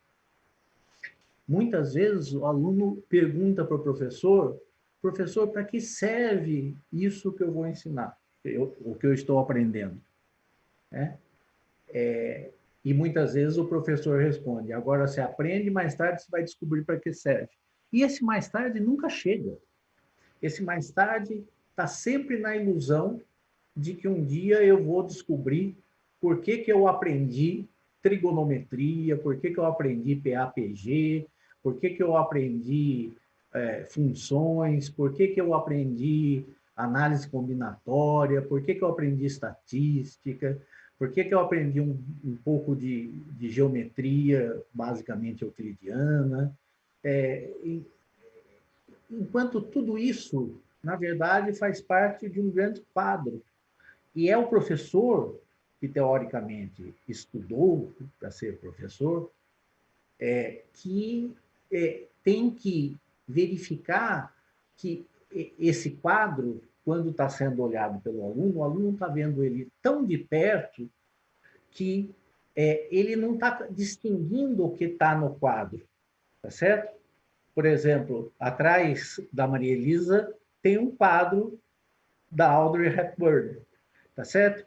Muitas vezes, o aluno pergunta para o professor, para que serve isso que eu vou ensinar, o que eu estou aprendendo? E muitas vezes o professor responde, agora você aprende, mais tarde você vai descobrir para que serve. E esse mais tarde nunca chega. Esse mais tarde está sempre na ilusão de que um dia eu vou descobrir por que eu aprendi trigonometria, por que eu aprendi PAPG, por que eu aprendi funções, por que eu aprendi análise combinatória, por que eu aprendi estatística, por que eu aprendi um pouco de geometria, basicamente euclidiana. Enquanto tudo isso, na verdade, faz parte de um grande quadro. E é o professor, que teoricamente estudou para ser professor, que tem que verificar que esse quadro, quando está sendo olhado pelo aluno, o aluno está vendo ele tão de perto que ele não está distinguindo o que está no quadro, tá certo? Por exemplo, atrás da Maria Elisa tem um quadro da Audrey Hepburn, tá certo?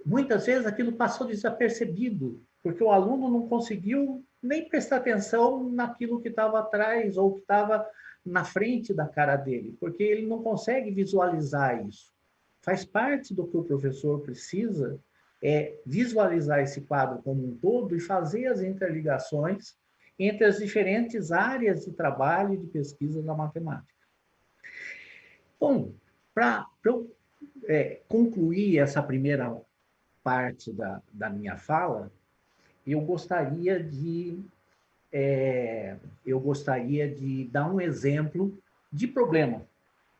Muitas vezes aquilo passou desapercebido, porque o aluno não conseguiu nem prestar atenção naquilo que estava atrás ou que estava na frente da cara dele, porque ele não consegue visualizar isso. Faz parte do que o professor precisa visualizar esse quadro como um todo e fazer as interligações entre as diferentes áreas de trabalho e de pesquisa da matemática. Bom, para eu concluir essa primeira parte da minha fala, eu gostaria de dar um exemplo de problema.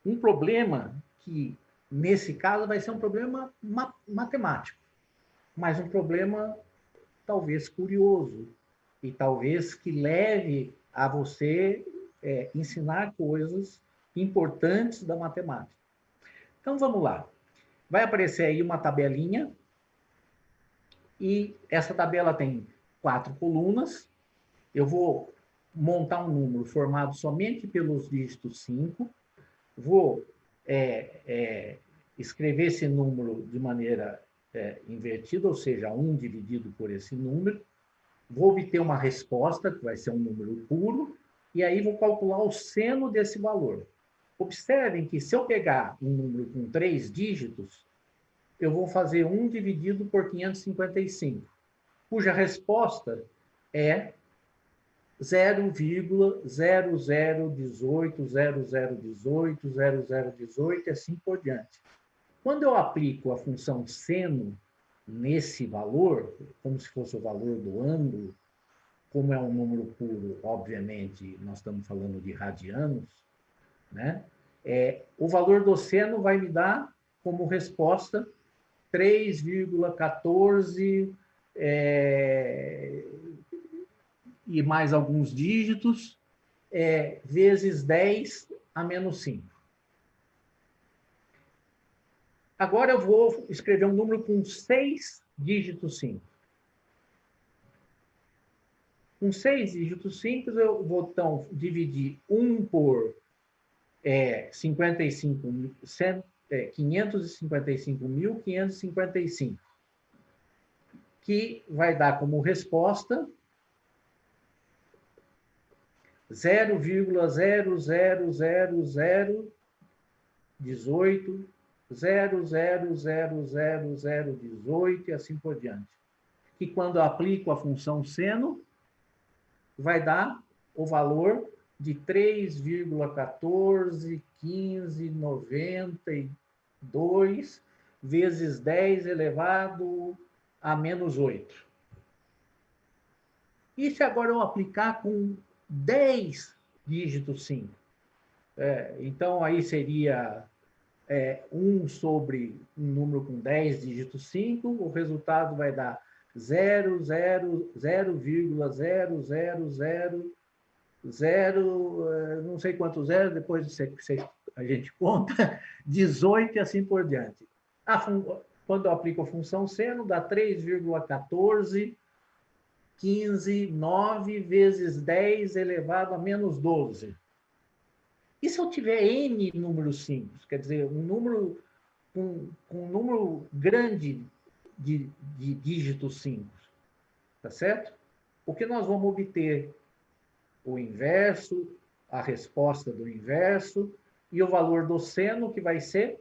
Um problema que, nesse caso, vai ser um problema matemático, mas um problema talvez curioso e talvez que leve a você ensinar coisas importantes da matemática. Então, vamos lá. Vai aparecer aí uma tabelinha e essa tabela tem 4 colunas. Eu vou montar um número formado somente pelos dígitos 5. Vou escrever esse número de maneira invertida, ou seja, 1 dividido por esse número. Vou obter uma resposta, que vai ser um número puro, e aí vou calcular o seno desse valor. Observem que se eu pegar um número com 3 dígitos, eu vou fazer 1 dividido por 555, cuja resposta é 0,0018, 0018, 0018 e assim por diante. Quando eu aplico a função seno nesse valor, como se fosse o valor do ângulo, como é um número puro, obviamente, nós estamos falando de radianos, né? O valor do seno vai me dar como resposta 3,14 e mais alguns dígitos, vezes 10 a menos 5. Agora eu vou escrever um número com 6 dígitos simples. Com 6 dígitos simples, eu vou, então, dividir 1 por 555.555, que vai dar como resposta 0,00018, 0,00018 e assim por diante. Que quando eu aplico a função seno, vai dar o valor de 3,141592 vezes 10 elevado a menos 8. E se agora eu aplicar com 10 dígitos 5? Então, aí seria 1 sobre um número com 10 dígitos 5, o resultado vai dar 0,00000, não sei quanto zero, depois a gente conta, 18 e assim por diante. Quando eu aplico a função seno, dá 3,14159 vezes 10 elevado a menos 12. E se eu tiver N números simples, quer dizer, um número grande de dígitos simples, tá certo? O que nós vamos obter? O inverso, a resposta do inverso e o valor do seno, que vai ser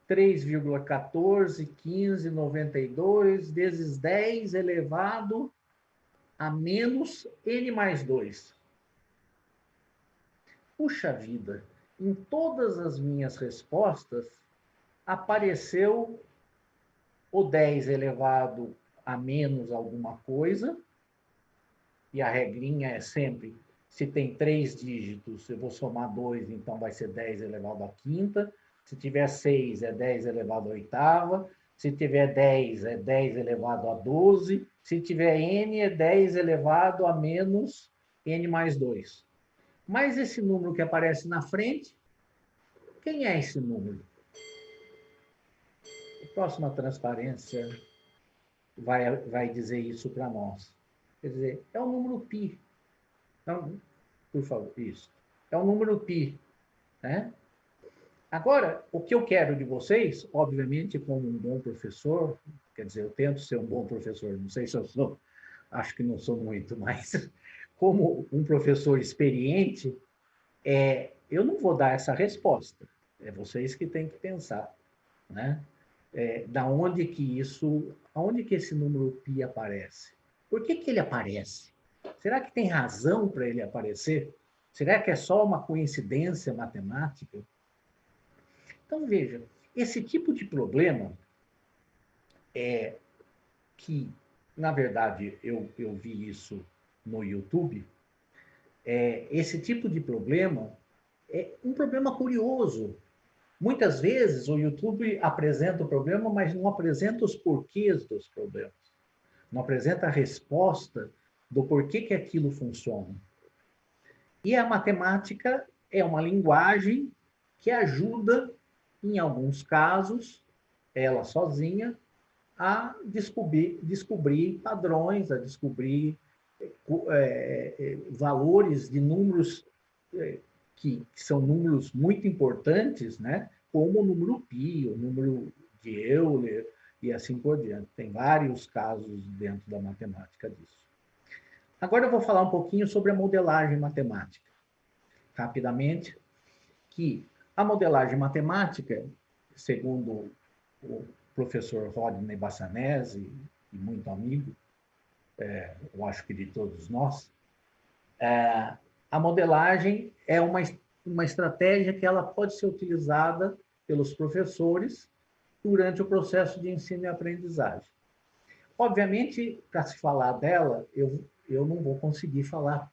3,141592 vezes 10 elevado a menos n mais 2. Puxa vida, em todas as minhas respostas apareceu o 10 elevado a menos alguma coisa, e a regrinha é sempre, se tem 3 dígitos, eu vou somar 2, então vai ser 10 elevado à quinta, se tiver 6, é 10 elevado à oitava, se tiver 10, é 10 elevado a 12, se tiver n, é 10 elevado a menos n mais 2. Mas esse número que aparece na frente, quem é esse número? A próxima transparência vai dizer isso para nós. Quer dizer, é o número π. Então, por favor, isso. É o número π, né? Agora, o que eu quero de vocês, obviamente, como um bom professor, quer dizer, eu tento ser um bom professor, não sei se eu sou, acho que não sou muito, mas como um professor experiente, eu não vou dar essa resposta. É vocês que têm que pensar, né? Aonde que esse número π aparece? Por que ele aparece? Será que tem razão para ele aparecer? Será que é só uma coincidência matemática? Então, veja, esse tipo de problema que, na verdade, eu vi isso no YouTube, esse tipo de problema é um problema curioso. Muitas vezes o YouTube apresenta o problema, mas não apresenta os porquês dos problemas. Não apresenta a resposta do porquê que aquilo funciona. E a matemática é uma linguagem que ajuda, em alguns casos, ela sozinha, a descobrir padrões, a descobrir valores de números que são números muito importantes, né? Como o número π, o número de Euler e assim por diante. Tem vários casos dentro da matemática disso. Agora eu vou falar um pouquinho sobre a modelagem matemática, rapidamente, que a modelagem matemática, segundo o professor Rodney Bassanese, e muito amigo, eu acho que de todos nós, a modelagem é uma estratégia que ela pode ser utilizada pelos professores durante o processo de ensino e aprendizagem. Obviamente, para se falar dela, eu não vou conseguir falar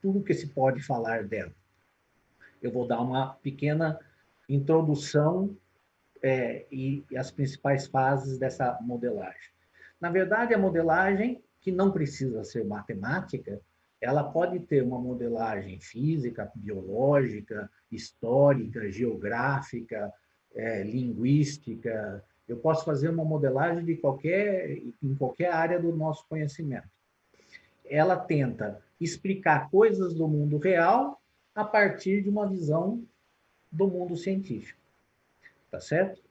tudo que se pode falar dela. Eu vou dar uma pequena introdução e as principais fases dessa modelagem. Na verdade, a modelagem, que não precisa ser matemática, ela pode ter uma modelagem física, biológica, histórica, geográfica, linguística. Eu posso fazer uma modelagem em qualquer área do nosso conhecimento. Ela tenta explicar coisas do mundo real a partir de uma visão do mundo científico. Tá certo?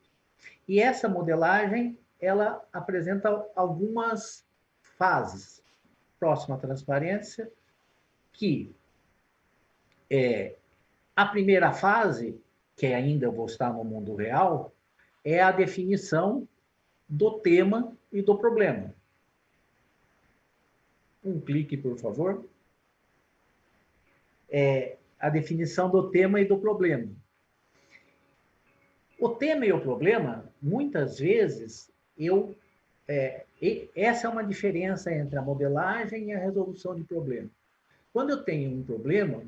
E essa modelagem, ela apresenta algumas fases. Próxima transparência, que a primeira fase, que ainda eu vou estar no mundo real, é a definição do tema e do problema. Um clique, por favor. A definição do tema e do problema. O tema e o problema, muitas vezes, essa é uma diferença entre a modelagem e a resolução de problema. Quando eu tenho um problema,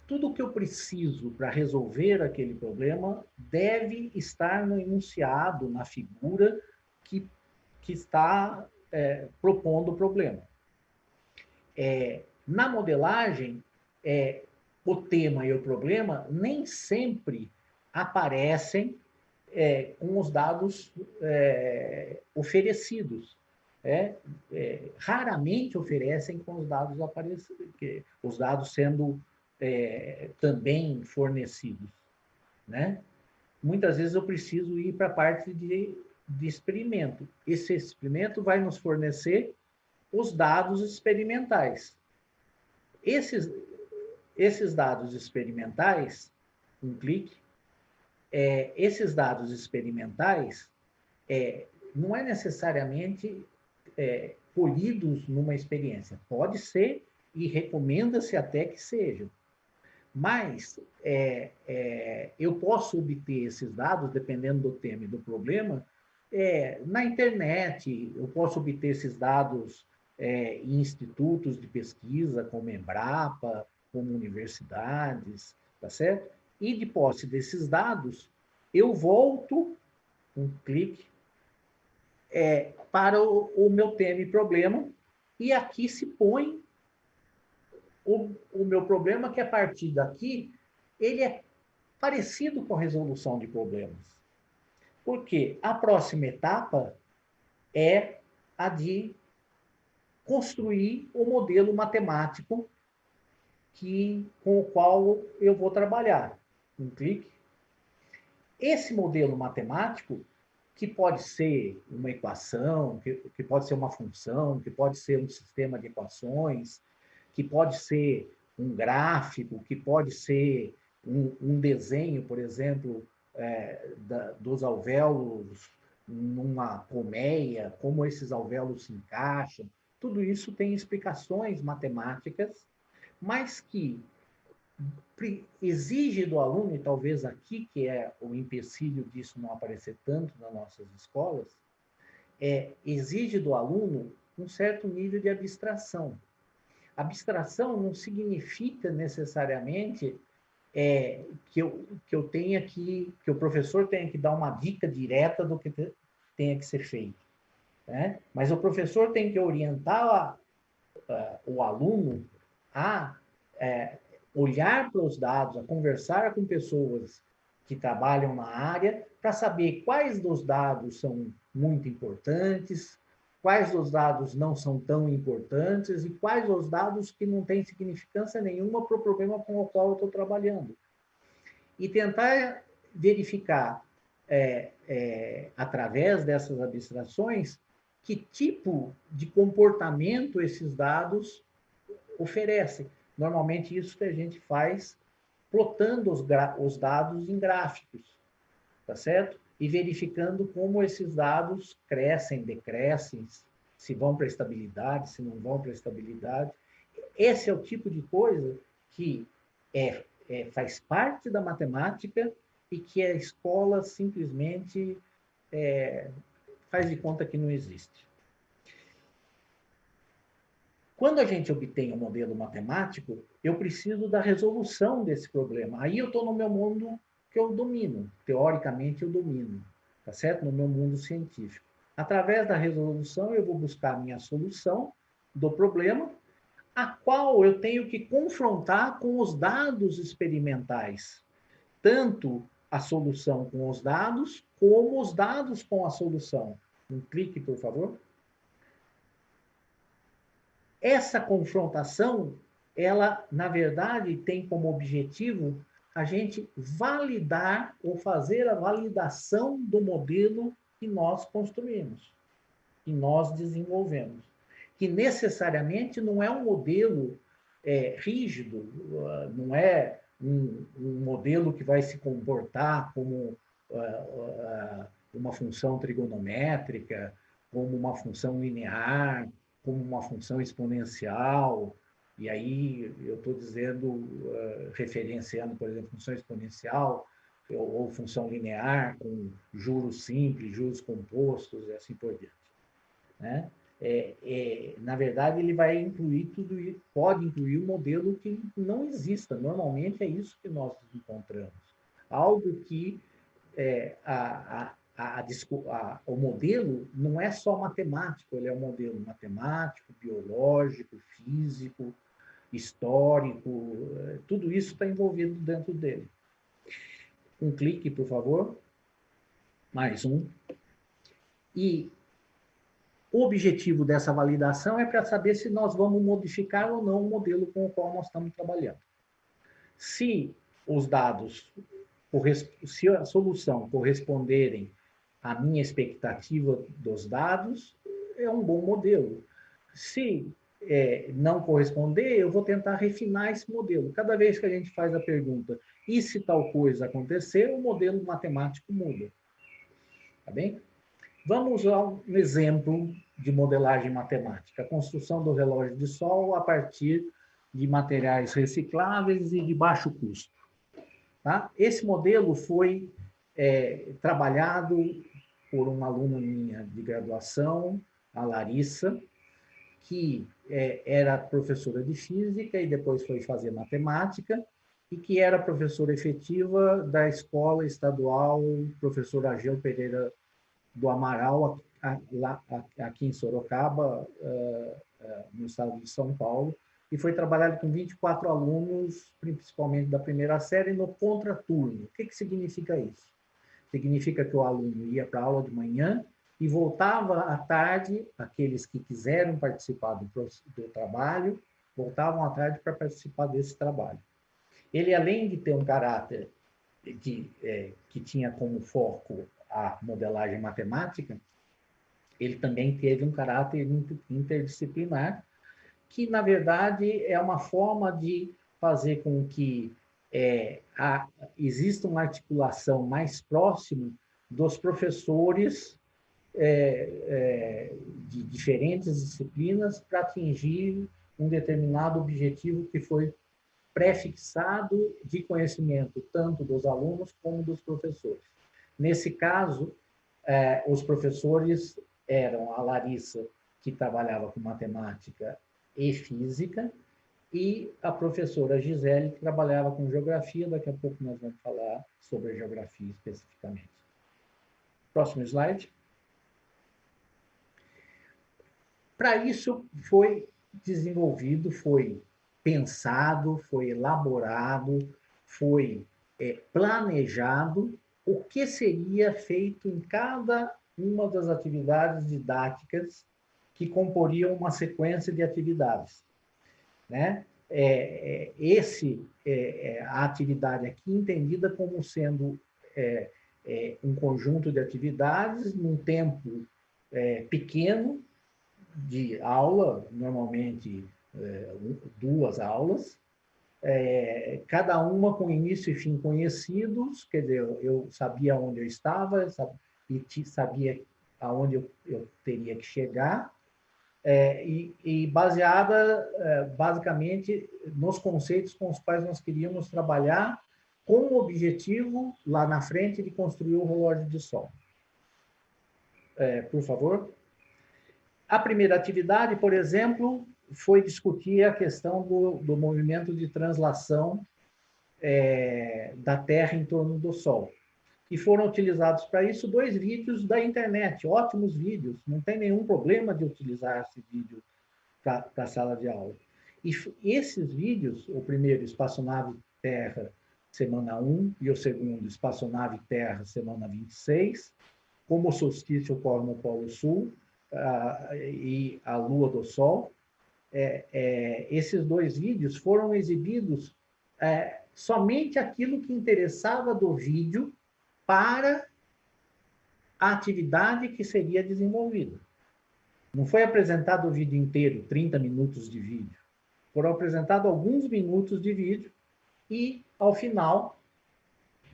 tudo o que eu preciso para resolver aquele problema deve estar no enunciado, na figura que está propondo o problema. Na modelagem, o tema e o problema nem sempre aparecem com os dados oferecidos. Raramente oferecem com os dados os dados sendo também fornecidos, né? Muitas vezes eu preciso ir para a parte de experimento. Esse experimento vai nos fornecer os dados experimentais. Esses dados experimentais, um clique, esses dados experimentais não é necessariamente colhidos numa experiência. Pode ser e recomenda-se até que seja. Mas eu posso obter esses dados, dependendo do tema e do problema, na internet. Eu posso obter esses dados em institutos de pesquisa, como Embrapa, como universidades, tá certo? E de posse desses dados, eu volto, um clique, para o meu tema e problema, e aqui se põe o meu problema, que a partir daqui, ele é parecido com a resolução de problemas. Porque a próxima etapa é a de construir o modelo matemático com o qual eu vou trabalhar. Um clique. Esse modelo matemático, que pode ser uma equação, que pode ser uma função, que pode ser um sistema de equações, que pode ser um gráfico, que pode ser um desenho, por exemplo, dos alvéolos numa colmeia, como esses alvéolos se encaixam. Tudo isso tem explicações matemáticas, mas que exige do aluno, e talvez aqui que é o empecilho disso não aparecer tanto nas nossas escolas, exige do aluno um certo nível de abstração. Abstração não significa necessariamente que eu tenha que o professor tenha que dar uma dica direta do que tenha que ser feito, né? Mas o professor tem que orientar o aluno a olhar para os dados, a conversar com pessoas que trabalham na área, para saber quais dos dados são muito importantes, quais dos dados não são tão importantes e quais os dados que não têm significância nenhuma para o problema com o qual eu estou trabalhando. E tentar verificar, através dessas abstrações, que tipo de comportamento esses dados oferecem. Normalmente, isso que a gente faz plotando os dados em gráficos, tá certo? E verificando como esses dados crescem, decrescem, se vão para a estabilidade, se não vão para a estabilidade. Esse é o tipo de coisa que faz parte da matemática e que a escola simplesmente faz de conta que não existe. Quando a gente obtém um modelo matemático, eu preciso da resolução desse problema. Aí eu estou no meu mundo que eu domino, teoricamente eu domino, tá certo? No meu mundo científico. Através da resolução, eu vou buscar a minha solução do problema, a qual eu tenho que confrontar com os dados experimentais. Tanto a solução com os dados, como os dados com a solução. Um clique, por favor. Essa confrontação, ela, na verdade, tem como objetivo a gente validar ou fazer a validação do modelo que nós construímos, que nós desenvolvemos. Que necessariamente não é um modelo rígido, não é um modelo que vai se comportar como uma função trigonométrica, como uma função linear, como uma função exponencial, e aí eu estou dizendo, referenciando, por exemplo, função exponencial ou função linear com juros simples, juros compostos e assim por diante, né? Na verdade, ele vai incluir tudo isso, pode incluir um modelo que não exista. Normalmente é isso que nós encontramos. Algo que o modelo não é só matemático, ele é um modelo matemático, biológico, físico, histórico, tudo isso está envolvido dentro dele. Um clique, por favor. Mais um. E o objetivo dessa validação é para saber se nós vamos modificar ou não o modelo com o qual nós estamos trabalhando. Se os dados, se a solução corresponderem à minha expectativa dos dados, é um bom modelo. Se não corresponder, eu vou tentar refinar esse modelo. Cada vez que a gente faz a pergunta, e se tal coisa acontecer, o modelo matemático muda. Tá bem? Vamos a um exemplo de modelagem matemática. A construção do relógio de sol a partir de materiais recicláveis e de baixo custo. Tá? Esse modelo foi trabalhado por uma aluna minha de graduação, a Larissa, que era professora de física e depois foi fazer matemática, e que era professora efetiva da Escola Estadual Professor Ageu Pereira do Amaral, aqui em Sorocaba, no estado de São Paulo, e foi trabalhado com 24 alunos, principalmente da primeira série, no contraturno. O que significa isso? Significa que o aluno ia para a aula de manhã e voltava à tarde, aqueles que quiseram participar do trabalho, voltavam à tarde para participar desse trabalho. Ele, além de ter um caráter que tinha como foco a modelagem matemática, ele também teve um caráter interdisciplinar, que, na verdade, é uma forma de fazer com que exista uma articulação mais próxima dos professores de diferentes disciplinas para atingir um determinado objetivo que foi pré-fixado de conhecimento, tanto dos alunos como dos professores. Nesse caso, os professores eram a Larissa, que trabalhava com matemática e física, e a professora Gisele, que trabalhava com geografia. Daqui a pouco nós vamos falar sobre a geografia especificamente. Próximo slide. Para isso foi desenvolvido, foi pensado, foi elaborado, foi planejado o que seria feito em cada uma das atividades didáticas que comporiam uma sequência de atividades, né? A atividade aqui entendida como sendo um conjunto de atividades num tempo pequeno de aula, normalmente 2 aulas, cada uma com início e fim conhecidos, quer dizer, eu sabia onde eu estava e sabia aonde eu teria que chegar, e baseada basicamente nos conceitos com os quais nós queríamos trabalhar, com o objetivo, lá na frente, de construir o relógio de sol. Por favor. A primeira atividade, por exemplo, foi discutir a questão do movimento de translação da Terra em torno do Sol. E foram utilizados para isso 2 vídeos da internet, ótimos vídeos, não tem nenhum problema de utilizar esse vídeo para a sala de aula. E esses vídeos, o primeiro, Espaçonave Terra, semana 1, e o segundo, Espaçonave Terra, semana 26, como o solstício ocorre no Polo Sul, e a Lua do Sol, esses 2 vídeos foram exibidos somente aquilo que interessava do vídeo para a atividade que seria desenvolvida. Não foi apresentado o vídeo inteiro, 30 minutos de vídeo. Foram apresentados alguns minutos de vídeo e, ao final,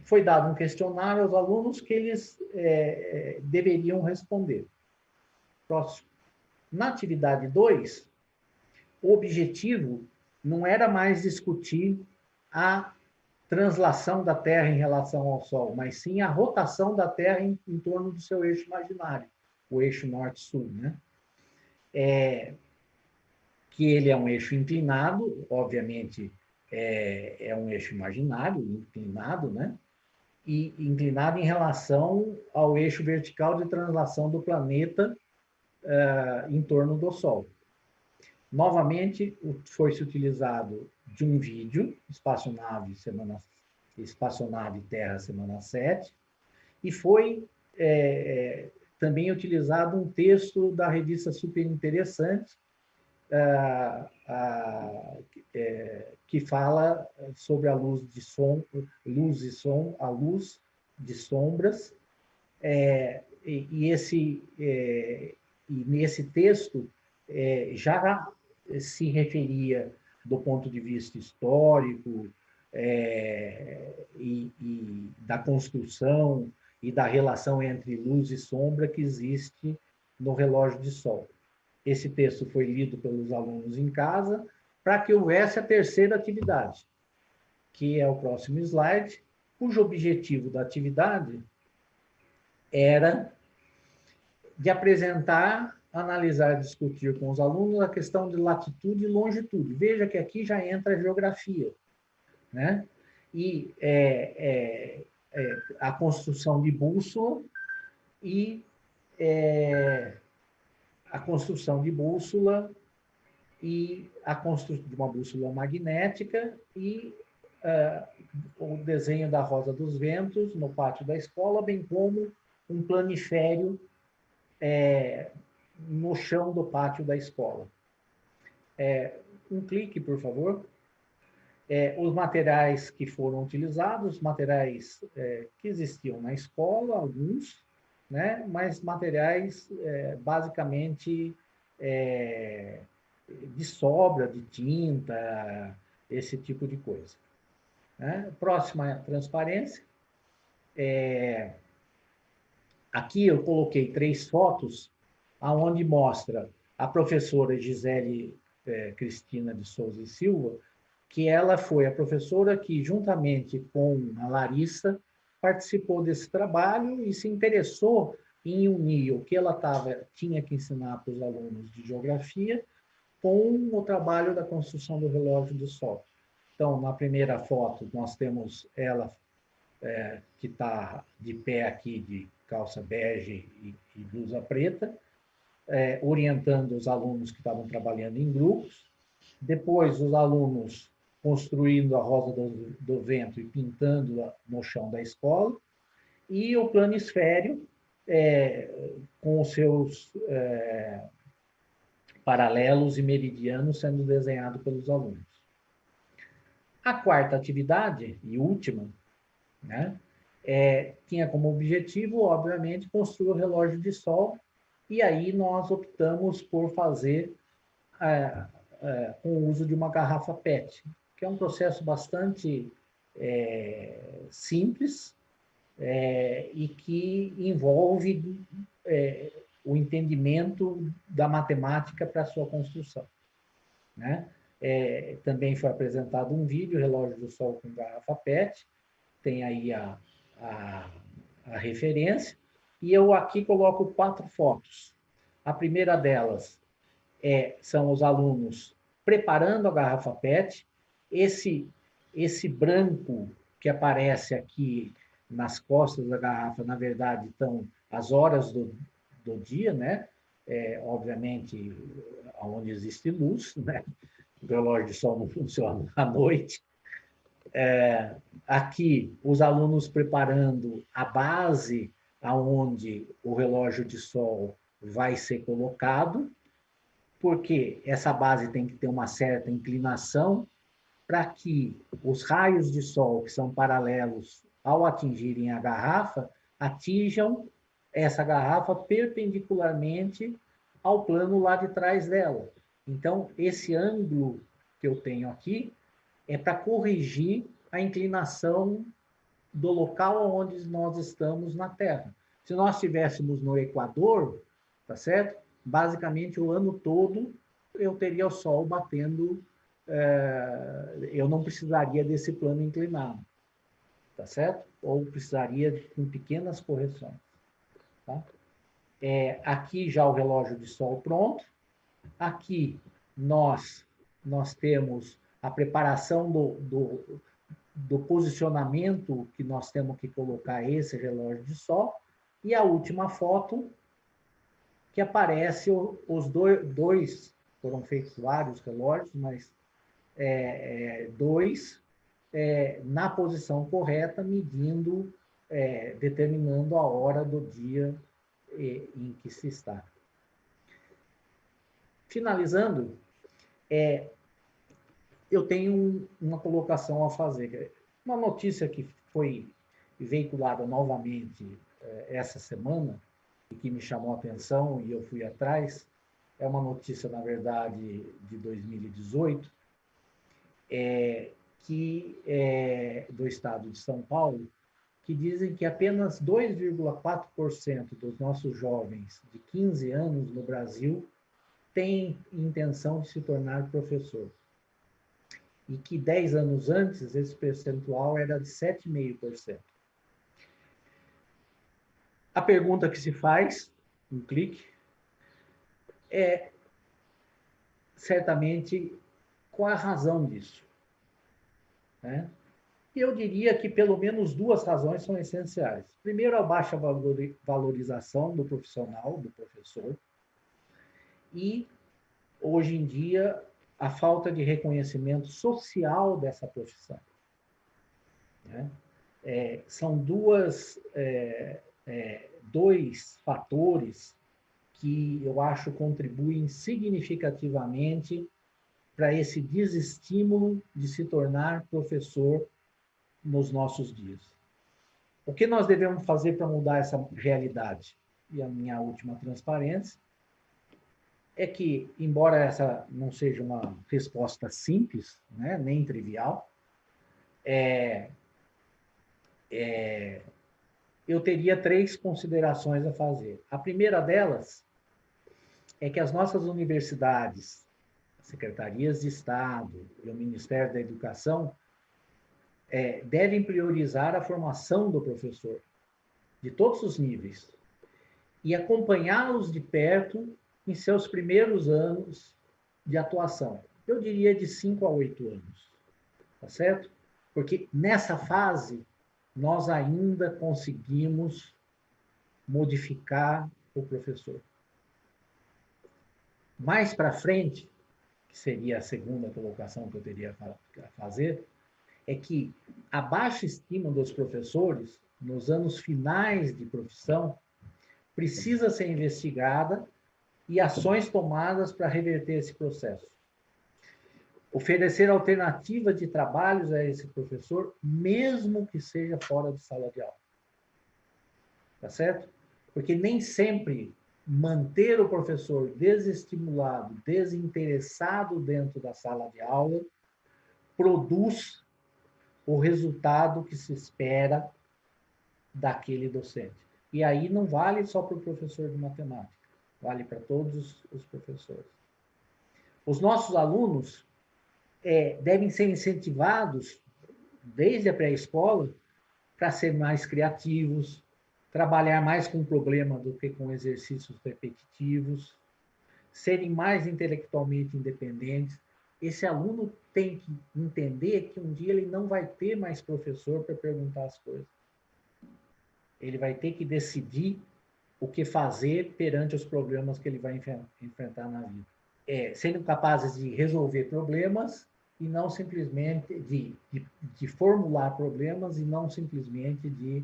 foi dado um questionário aos alunos que eles deveriam responder. Próximo. Na atividade 2, o objetivo não era mais discutir a translação da Terra em relação ao Sol, mas sim a rotação da Terra em torno do seu eixo imaginário, o eixo norte-sul, né? Que ele é um eixo inclinado, obviamente é um eixo imaginário, inclinado, né? E inclinado em relação ao eixo vertical de translação do planeta em torno do Sol. Novamente, foi-se utilizado de um vídeo, Espaçonave Terra, semana 7, e foi também utilizado um texto da revista Super Interessante, que fala sobre a luz e som, a luz de sombras, e nesse texto já se referia do ponto de vista histórico e da construção e da relação entre luz e sombra que existe no relógio de sol. Esse texto foi lido pelos alunos em casa para que houvesse a terceira atividade, que é o próximo slide, cujo objetivo da atividade era de apresentar, analisar e discutir com os alunos a questão de latitude e longitude. Veja que aqui já entra a geografia, né? E a construção de bússola e a construção de bússola e a construção de uma bússola magnética e o desenho da Rosa dos Ventos no pátio da escola, bem como um planisfério no chão do pátio da escola. Um clique, por favor. Os materiais que foram utilizados, materiais que existiam na escola, alguns, né? Mas materiais basicamente de sobra, de tinta, esse tipo de coisa. Né? Próxima transparência. Aqui eu coloquei 3 fotos, aonde mostra a professora Gisele Cristina de Souza e Silva, que ela foi a professora que, juntamente com a Larissa, participou desse trabalho e se interessou em unir o que ela tinha que ensinar para os alunos de geografia com o trabalho da construção do relógio do sol. Então, na primeira foto, nós temos ela que está de pé aqui, de calça bege e blusa preta, orientando os alunos que estavam trabalhando em grupos. Depois, os alunos construindo a Rosa do Vento e pintando-a no chão da escola. E o planisfério, com os seus paralelos e meridianos sendo desenhado pelos alunos. A quarta atividade, e última, né, tinha como objetivo, obviamente, construir o relógio de sol, e aí nós optamos por fazer com o uso de uma garrafa PET, que é um processo bastante simples e que envolve o entendimento da matemática para a sua construção. Né? Também foi apresentado um vídeo, relógio do sol com garrafa PET, tem aí a referência, e eu aqui coloco 4 fotos. A primeira delas são os alunos preparando a garrafa PET. Esse branco que aparece aqui nas costas da garrafa, na verdade, estão as horas do dia, né? Obviamente, onde existe luz, né? O relógio de sol não funciona à noite. Aqui, os alunos preparando a base aonde o relógio de sol vai ser colocado, porque essa base tem que ter uma certa inclinação para que os raios de sol, que são paralelos ao atingirem a garrafa, atinjam essa garrafa perpendicularmente ao plano lá de trás dela. Então, esse ângulo que eu tenho aqui é para corrigir a inclinação do local onde nós estamos na Terra. Se nós estivéssemos no Equador, tá certo? Basicamente, o ano todo eu teria o Sol batendo, eu não precisaria desse plano inclinado, tá certo? Ou precisaria com pequenas correções. Tá? Aqui já o relógio de sol pronto. Aqui nós temos a preparação do posicionamento que nós temos que colocar esse relógio de sol. E a última foto, que aparece os dois, foram feitos vários relógios, mas 2 na posição correta, medindo, determinando a hora do dia em que se está. Finalizando, eu tenho uma colocação a fazer. Uma notícia que foi veiculada novamente essa semana, e que me chamou a atenção e eu fui atrás, é uma notícia, na verdade, de 2018, do estado de São Paulo, que dizem que apenas 2,4% dos nossos jovens de 15 anos no Brasil têm intenção de se tornar professor. E que 10 anos antes, esse percentual era de 7,5%. A pergunta que se faz, um clique, é certamente qual a razão disso. Né? E eu diria que pelo menos duas razões são essenciais. Primeiro, a baixa valorização do profissional, do professor, e, hoje em dia, a falta de reconhecimento social dessa profissão. Né? São dois fatores que eu acho contribuem significativamente para esse desestímulo de se tornar professor nos nossos dias. O que nós devemos fazer para mudar essa realidade? E a minha última transparência é que, embora essa não seja uma resposta simples, né, nem trivial, eu teria 3 considerações a fazer. A primeira delas é que as nossas universidades, secretarias de Estado e o Ministério da Educação devem priorizar a formação do professor, de todos os níveis, e acompanhá-los de perto em seus primeiros anos de atuação. Eu diria de 5 a 8 anos, tá certo? Porque nessa fase nós ainda conseguimos modificar o professor. Mais para frente, que seria a segunda colocação que eu teria a fazer, é que a baixa estima dos professores, nos anos finais de profissão, precisa ser investigada e ações tomadas para reverter esse processo. Oferecer alternativa de trabalhos a esse professor, mesmo que seja fora de sala de aula. Tá certo? Porque nem sempre manter o professor desestimulado, desinteressado dentro da sala de aula, produz o resultado que se espera daquele docente. E aí não vale só para o professor de matemática, vale para todos os professores. Os nossos alunos devem ser incentivados, desde a pré-escola, para ser mais criativos, trabalhar mais com problema do que com exercícios repetitivos, serem mais intelectualmente independentes. Esse aluno tem que entender que um dia ele não vai ter mais professor para perguntar as coisas. Ele vai ter que decidir o que fazer perante os problemas que ele vai enfrentar na vida. Sendo capazes de resolver problemas e não simplesmente de formular problemas e não simplesmente de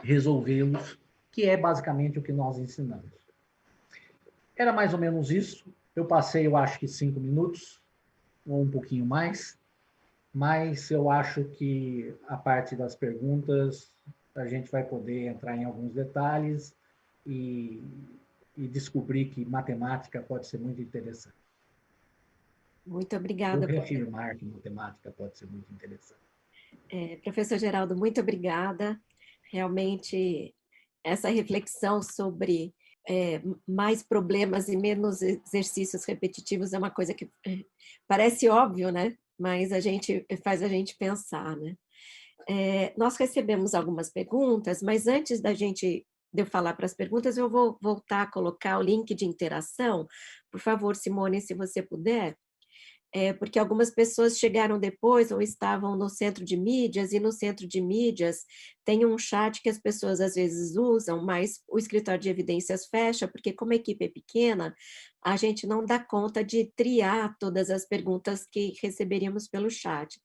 resolvê-los, que é basicamente o que nós ensinamos. Era mais ou menos isso. Eu passei, eu acho que 5 minutos, ou um pouquinho mais, mas eu acho que a parte das perguntas a gente vai poder entrar em alguns detalhes e descobrir que matemática pode ser muito interessante. Muito obrigada. Vou reafirmar que matemática pode ser muito interessante. Professor Geraldo, muito obrigada. Realmente, essa reflexão sobre mais problemas e menos exercícios repetitivos é uma coisa que parece óbvio, né? Mas faz a gente pensar, né? Nós recebemos algumas perguntas, mas antes de eu falar para as perguntas, eu vou voltar a colocar o link de interação. Por favor, Simone, se você puder. Porque algumas pessoas chegaram depois ou estavam no centro de mídias, e no centro de mídias tem um chat que as pessoas às vezes usam, mas o escritório de evidências fecha, porque como a equipe é pequena, a gente não dá conta de triar todas as perguntas que receberíamos pelo chat.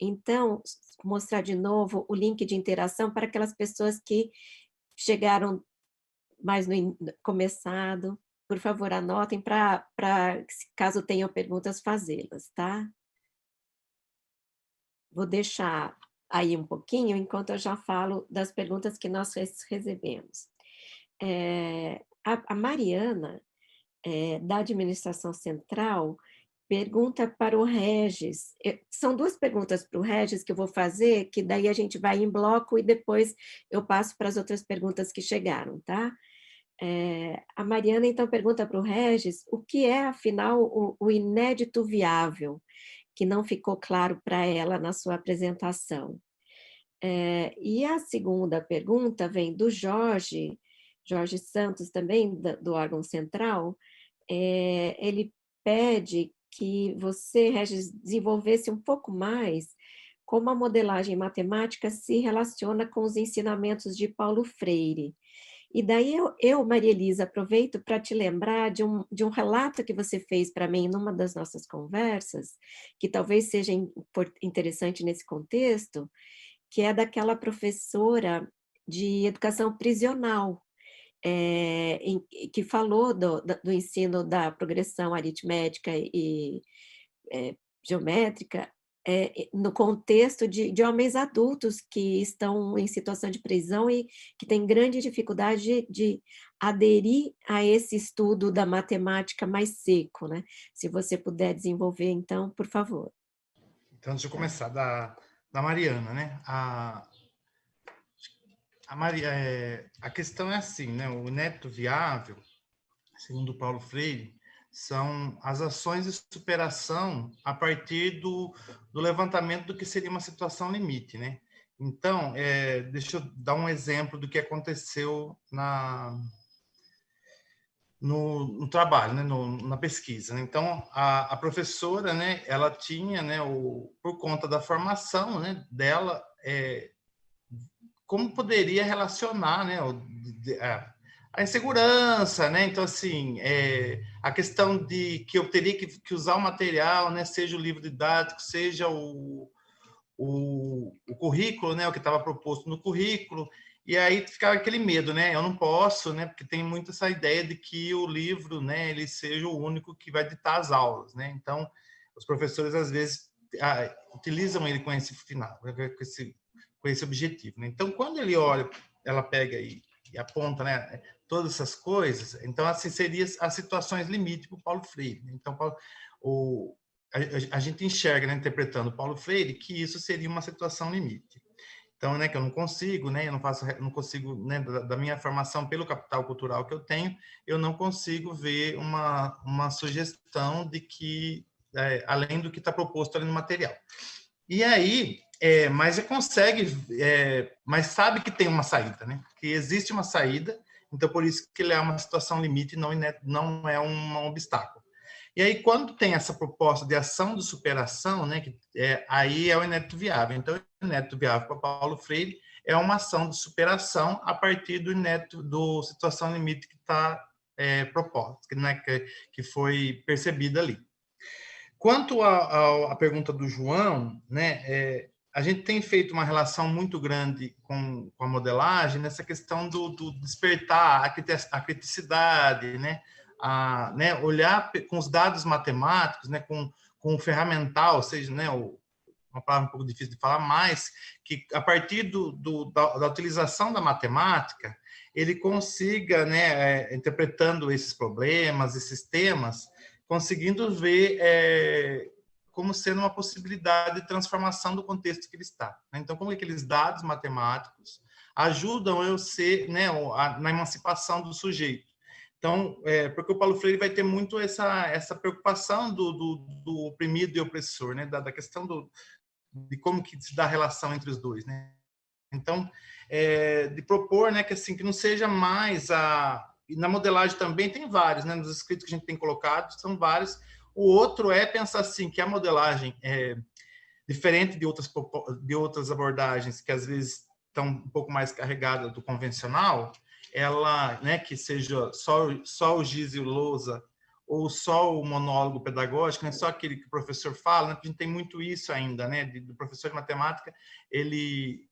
Então, mostrar de novo o link de interação para aquelas pessoas que chegaram mais no começado. Por favor, anotem para, caso tenham perguntas, fazê-las, tá? Vou deixar aí um pouquinho, enquanto eu já falo das perguntas que nós recebemos. A Mariana, da Administração Central, pergunta para o Regis. São 2 perguntas para o Regis que eu vou fazer, que daí a gente vai em bloco e depois eu passo para as outras perguntas que chegaram, tá? A Mariana, então, pergunta para o Regis o que é, afinal, o inédito viável, que não ficou claro para ela na sua apresentação. E a segunda pergunta vem do Jorge Santos, também do órgão central. Ele pede que você, Regis, desenvolvesse um pouco mais como a modelagem matemática se relaciona com os ensinamentos de Paulo Freire. E daí Maria Elisa, aproveito para te lembrar de um relato que você fez para mim numa das nossas conversas, que talvez seja interessante nesse contexto, que é daquela professora de educação prisional, que falou do ensino da progressão aritmética e geométrica, no contexto de homens adultos que estão em situação de prisão e que têm grande dificuldade de aderir a esse estudo da matemática mais seco, né? Se você puder desenvolver, então, por favor. Então, deixa eu começar da Mariana, né? A questão é assim, né? O inédito viável, segundo Paulo Freire, são as ações de superação a partir do levantamento do que seria uma situação limite, né? Então, deixa eu dar um exemplo do que aconteceu no trabalho, né? Na pesquisa, né? Então, a professora, né? Ela tinha, né? Por conta da formação, né? Dela, como poderia relacionar, né? A insegurança, né? Então, assim, a questão de que eu teria que usar o material, né? Seja o livro didático, seja o currículo, né? O que estava proposto no currículo. E aí ficava aquele medo, né? Eu não posso, né? Porque tem muito essa ideia de que o livro, né? Ele seja o único que vai ditar as aulas, né? Então, os professores, às vezes, utilizam ele com esse final, com esse objetivo, né? Então, quando ele olha, ela pega e aponta, né? Todas essas coisas, então, assim, seriam as situações limite para o Paulo Freire. Então, a gente enxerga, né, interpretando Paulo Freire, que isso seria uma situação limite. Então, né, que eu não consigo, né, não consigo, né, da minha formação pelo capital cultural que eu tenho, eu não consigo ver uma sugestão de que, além do que está proposto ali no material. E aí, mas consegue, mas sabe que tem uma saída, né? Que existe uma saída, então por isso que ele é uma situação limite, não é um obstáculo. E aí, quando tem essa proposta de ação de superação, né? Aí é o inédito viável. Então, o inédito viável para Paulo Freire é uma ação de superação a partir do situação limite que está proposta, né, que foi percebida ali. Quanto à pergunta do João, né, a gente tem feito uma relação muito grande com a modelagem nessa questão do despertar a criticidade, né, né, olhar com os dados matemáticos, né, com o ferramental, ou seja, né, uma palavra um pouco difícil de falar, mas que a partir da utilização da matemática, ele consiga, né, interpretando esses problemas, esses temas, conseguindo ver como sendo uma possibilidade de transformação do contexto que ele está. Então, como aqueles dados matemáticos ajudam eu ser, né, na emancipação do sujeito. Então, porque o Paulo Freire vai ter muito essa preocupação do oprimido e opressor, né, da questão de como que se dá a relação entre os dois, né? Então, de propor, né, que assim, que não seja mais e na modelagem também tem vários, né? Nos escritos que a gente tem colocado, são vários. O outro é pensar assim, que a modelagem é diferente de outras abordagens que às vezes estão um pouco mais carregadas do convencional, ela, né, que seja só o giz e o lousa ou só o monólogo pedagógico, né, só aquele que o professor fala, né, a gente tem muito isso ainda, né, do professor de matemática, ele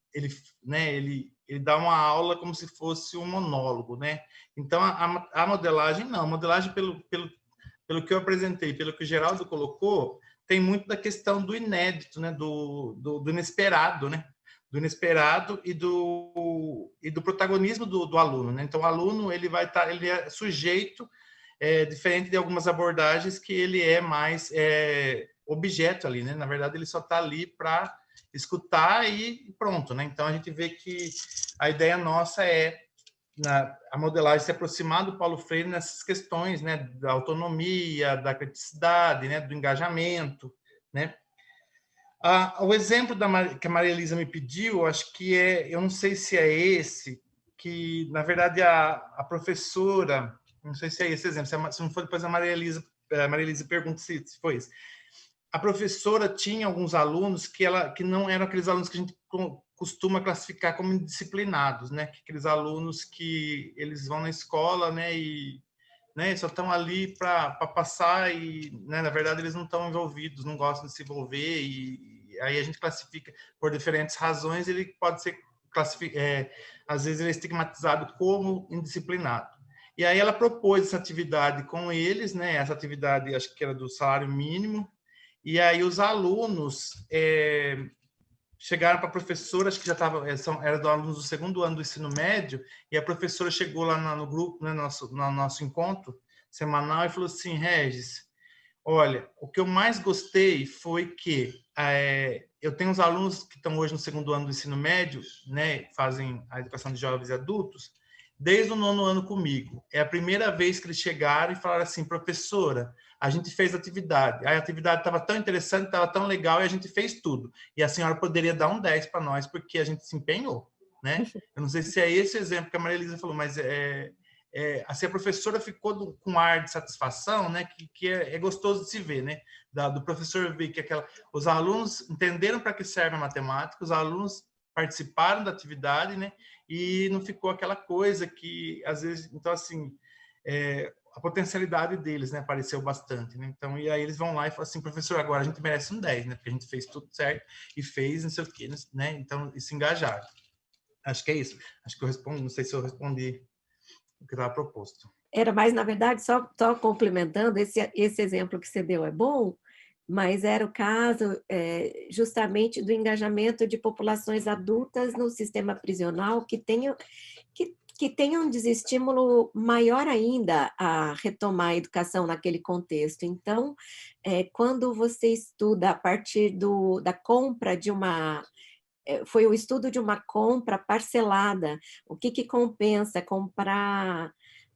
dá uma aula como se fosse um monólogo, né? Então, a modelagem, não. A modelagem, pelo que eu apresentei, pelo que o Geraldo colocou, tem muito da questão do inédito, né? Do inesperado, né? Do inesperado e do protagonismo do aluno, né? Então, o aluno, ele é sujeito, diferente de algumas abordagens que ele é mais objeto ali, né? Na verdade, ele só está ali para escutar e pronto, né? Então, a gente vê que a ideia nossa a modelagem se aproximar do Paulo Freire nessas questões, né? Da autonomia, da criticidade, né? Do engajamento, né? O exemplo que a Maria Elisa me pediu, acho que eu não sei se é esse, que, na verdade, a professora, não sei se é esse exemplo, se não for depois a Maria Elisa a Maria Elisa pergunta se foi isso. A professora tinha alguns alunos que não eram aqueles alunos que a gente costuma classificar como indisciplinados, né? Aqueles alunos que eles vão na escola, né? E né, só estão ali para passar e, né, na verdade, eles não estão envolvidos, não gostam de se envolver e aí a gente classifica por diferentes razões, ele pode ser às vezes ele é estigmatizado como indisciplinado. E aí ela propôs essa atividade com eles, né? Essa atividade acho que era do salário mínimo. E aí os alunos chegaram para a professora, acho que já estava, era do alunos do segundo ano do ensino médio, e a professora chegou lá no grupo, né, no nosso encontro semanal, e falou assim: Regis, olha, o que eu mais gostei foi que eu tenho uns alunos que estão hoje no segundo ano do ensino médio, né, fazem a educação de jovens e adultos, desde o 9º ano comigo. É a primeira vez que eles chegaram e falaram assim: professora, a gente fez atividade. A atividade estava tão interessante, estava tão legal, e a gente fez tudo. E a senhora poderia dar um 10 para nós, porque a gente se empenhou, né? Eu não sei se é esse exemplo que a Maria Elisa falou, mas assim, a professora ficou com um ar de satisfação, né? Que é gostoso de se ver, né? Do professor ver que os alunos entenderam para que serve a matemática, os alunos participaram da atividade, né? E não ficou aquela coisa que, às vezes, então, assim, a potencialidade deles, né, apareceu bastante, né? Então, e aí eles vão lá e falam assim: professor, agora a gente merece um 10, né? Porque a gente fez tudo certo e fez não sei o quê, né? Então, e se engajaram. Acho que é isso. Acho que eu respondi, não sei se eu respondi o que estava proposto. Era mais, na verdade, só complementando, esse exemplo que você deu é bom, mas era o caso justamente do engajamento de populações adultas no sistema prisional que tenham um desestímulo maior ainda a retomar a educação naquele contexto. Então, quando você estuda a partir da compra de foi o estudo de uma compra parcelada, o que compensa comprar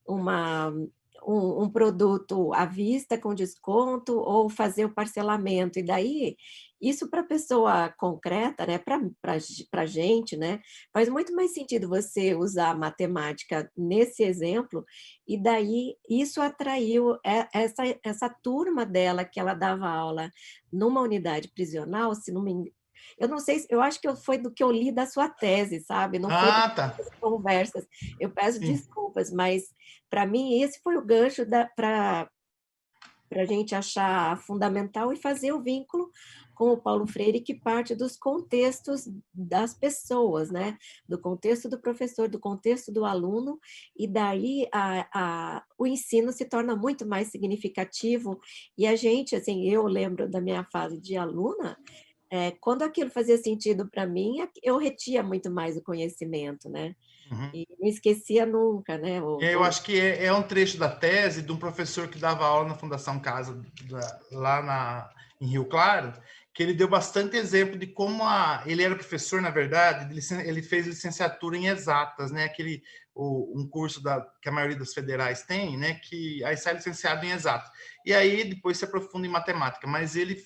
um produto à vista com desconto ou fazer o parcelamento. E daí, isso para a pessoa concreta, né, para a gente, né, faz muito mais sentido você usar a matemática nesse exemplo, e daí isso atraiu essa turma dela que ela dava aula numa unidade prisional, se não me engano. Eu não sei, eu acho que foi do que eu li da sua tese, sabe? Não foi Ah, tá. das conversas. Eu peço Sim. desculpas, mas para mim esse foi o gancho para a gente achar fundamental e fazer o vínculo com o Paulo Freire, que parte dos contextos das pessoas, né? Do contexto do professor, do contexto do aluno, e daí o ensino se torna muito mais significativo. E a gente, assim, eu lembro da minha fase de aluna, quando aquilo fazia sentido para mim, eu retia muito mais o conhecimento, né? Uhum. E não esquecia nunca, né? Eu acho que é um trecho da tese de um professor que dava aula na Fundação Casa, lá em Rio Claro, que ele deu bastante exemplo de como ele era professor, na verdade, ele fez licenciatura em exatas, né? Um curso que a maioria das federais tem, né? Que aí sai licenciado em exatas. E aí depois se aprofunda em matemática, mas ele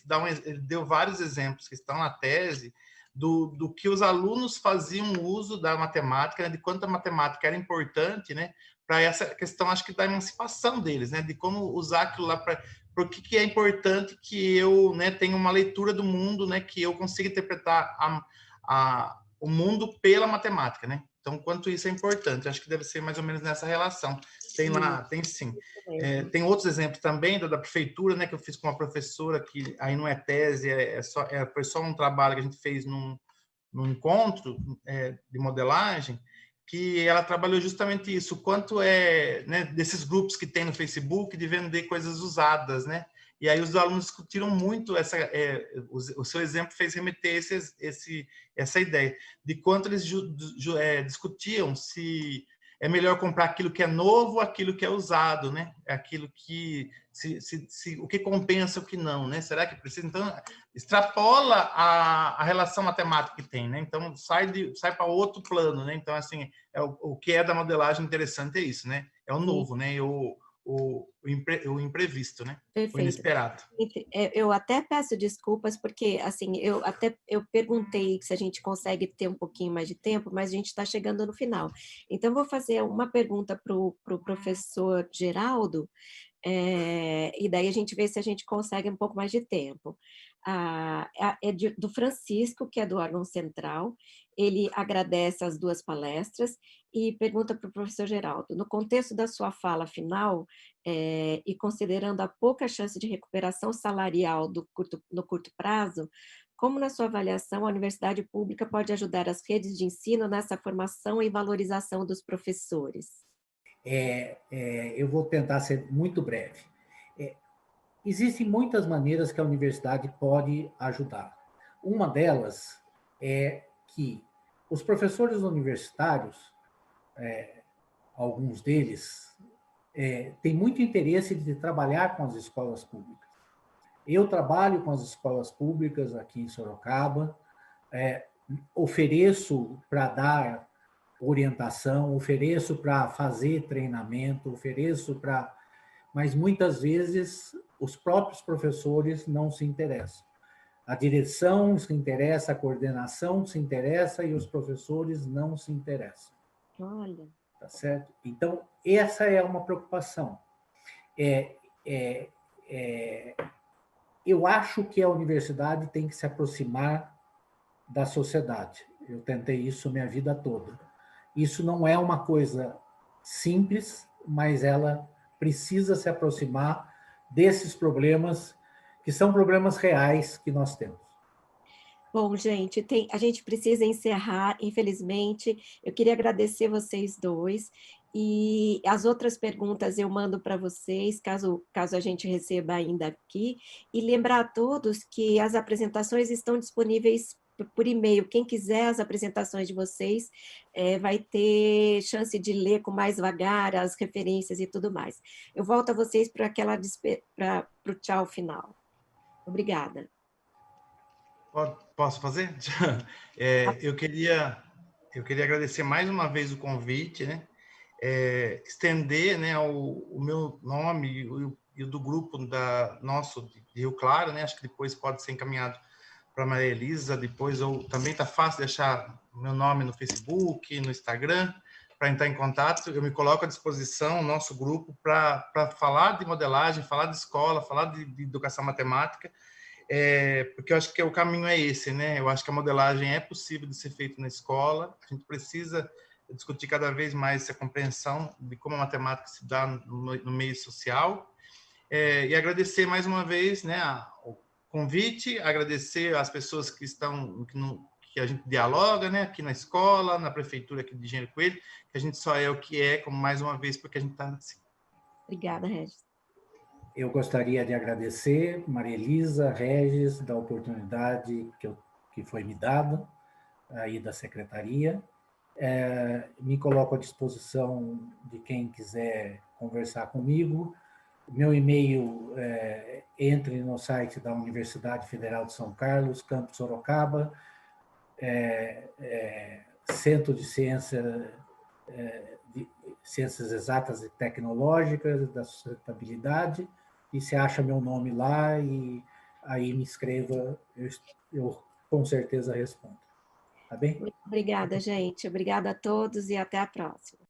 deu vários exemplos que estão na tese do que os alunos faziam uso da matemática, né, de quanto a matemática era importante, né, para essa questão, acho que da emancipação deles, né, de como usar aquilo lá para por que é importante que eu, né, tenha uma leitura do mundo, né, que eu consiga interpretar o mundo pela matemática, né? Então, quanto isso é importante, acho que deve ser mais ou menos nessa relação. Tem sim. Tem outros exemplos também da prefeitura, né, que eu fiz com uma professora que aí não é tese, foi só um trabalho que a gente fez num encontro de modelagem, que ela trabalhou justamente isso, quanto né, desses grupos que tem no Facebook de vender coisas usadas, né? E aí os alunos discutiram muito o seu exemplo fez remeter essa ideia de quanto eles discutiam se é melhor comprar aquilo que é novo ou aquilo que é usado, né? Aquilo que o que compensa o que não, né? Será que precisa? Então extrapola a relação matemática que tem, né? Então sai para outro plano, né? Então assim o que é da modelagem interessante é isso, né? É o novo, né? E o imprevisto, né? Perfeito. O inesperado. Eu até peço desculpas, porque assim, eu perguntei se a gente consegue ter um pouquinho mais de tempo, mas a gente está chegando no final. Então, vou fazer uma pergunta para o professor Geraldo, e daí a gente vê se a gente consegue um pouco mais de tempo. Do Francisco, que é do órgão central. Ele agradece as 2 palestras e pergunta para o professor Geraldo: no contexto da sua fala final, e considerando a pouca chance de recuperação salarial no curto prazo, como, na sua avaliação, a universidade pública pode ajudar as redes de ensino nessa formação e valorização dos professores? Eu vou tentar ser muito breve. Existem muitas maneiras que a universidade pode ajudar. Uma delas é que os professores universitários, alguns deles, têm muito interesse de trabalhar com as escolas públicas. Eu trabalho com as escolas públicas aqui em Sorocaba, ofereço para dar orientação, ofereço para fazer treinamento, ofereço para... Mas muitas vezes os próprios professores não se interessam. A direção se interessa, a coordenação se interessa e os professores não se interessam. Olha. Tá certo? Então, essa é uma preocupação. Eu acho que a universidade tem que se aproximar da sociedade. Eu tentei isso minha vida toda. Isso não é uma coisa simples, mas ela precisa se aproximar desses problemas, que são problemas reais que nós temos. Bom, gente, a gente precisa encerrar, infelizmente. Eu queria agradecer vocês 2, e as outras perguntas eu mando para vocês, caso a gente receba ainda aqui, e lembrar a todos que as apresentações estão disponíveis por e-mail. Quem quiser as apresentações de vocês vai ter chance de ler com mais vagar as referências e tudo mais. Eu volto a vocês para o tchau final. Obrigada. Posso fazer? Eu queria agradecer mais uma vez o convite, né? Estender, né, o meu nome e o do grupo nosso de Rio Claro, né? Acho que depois pode ser encaminhado para a Maria Elisa, depois também está fácil deixar meu nome no Facebook, no Instagram, para entrar em contato. Eu me coloco à disposição, o nosso grupo, para falar de modelagem, falar de escola, falar de educação matemática, porque eu acho que o caminho é esse, né? Eu acho que a modelagem é possível de ser feita na escola, a gente precisa discutir cada vez mais essa compreensão de como a matemática se dá no meio social, e agradecer mais uma vez, né, o convite, agradecer às pessoas que a gente dialoga, né, aqui na escola, na prefeitura aqui de Engenheiro Coelho, que a gente só é o que é, como mais uma vez, porque a gente está assim. Obrigada, Regis. Eu gostaria de agradecer, Maria Elisa, Regis, da oportunidade que foi me dada aí da secretaria. Me coloco à disposição de quem quiser conversar comigo. Meu e-mail, entre no site da Universidade Federal de São Carlos, Campus Sorocaba, Centro de Ciências Exatas e Tecnológicas, da Sustentabilidade, e se acha meu nome lá, e aí me escreva, eu com certeza respondo. Tá bem? Muito obrigada, gente. Obrigada a todos e até a próxima.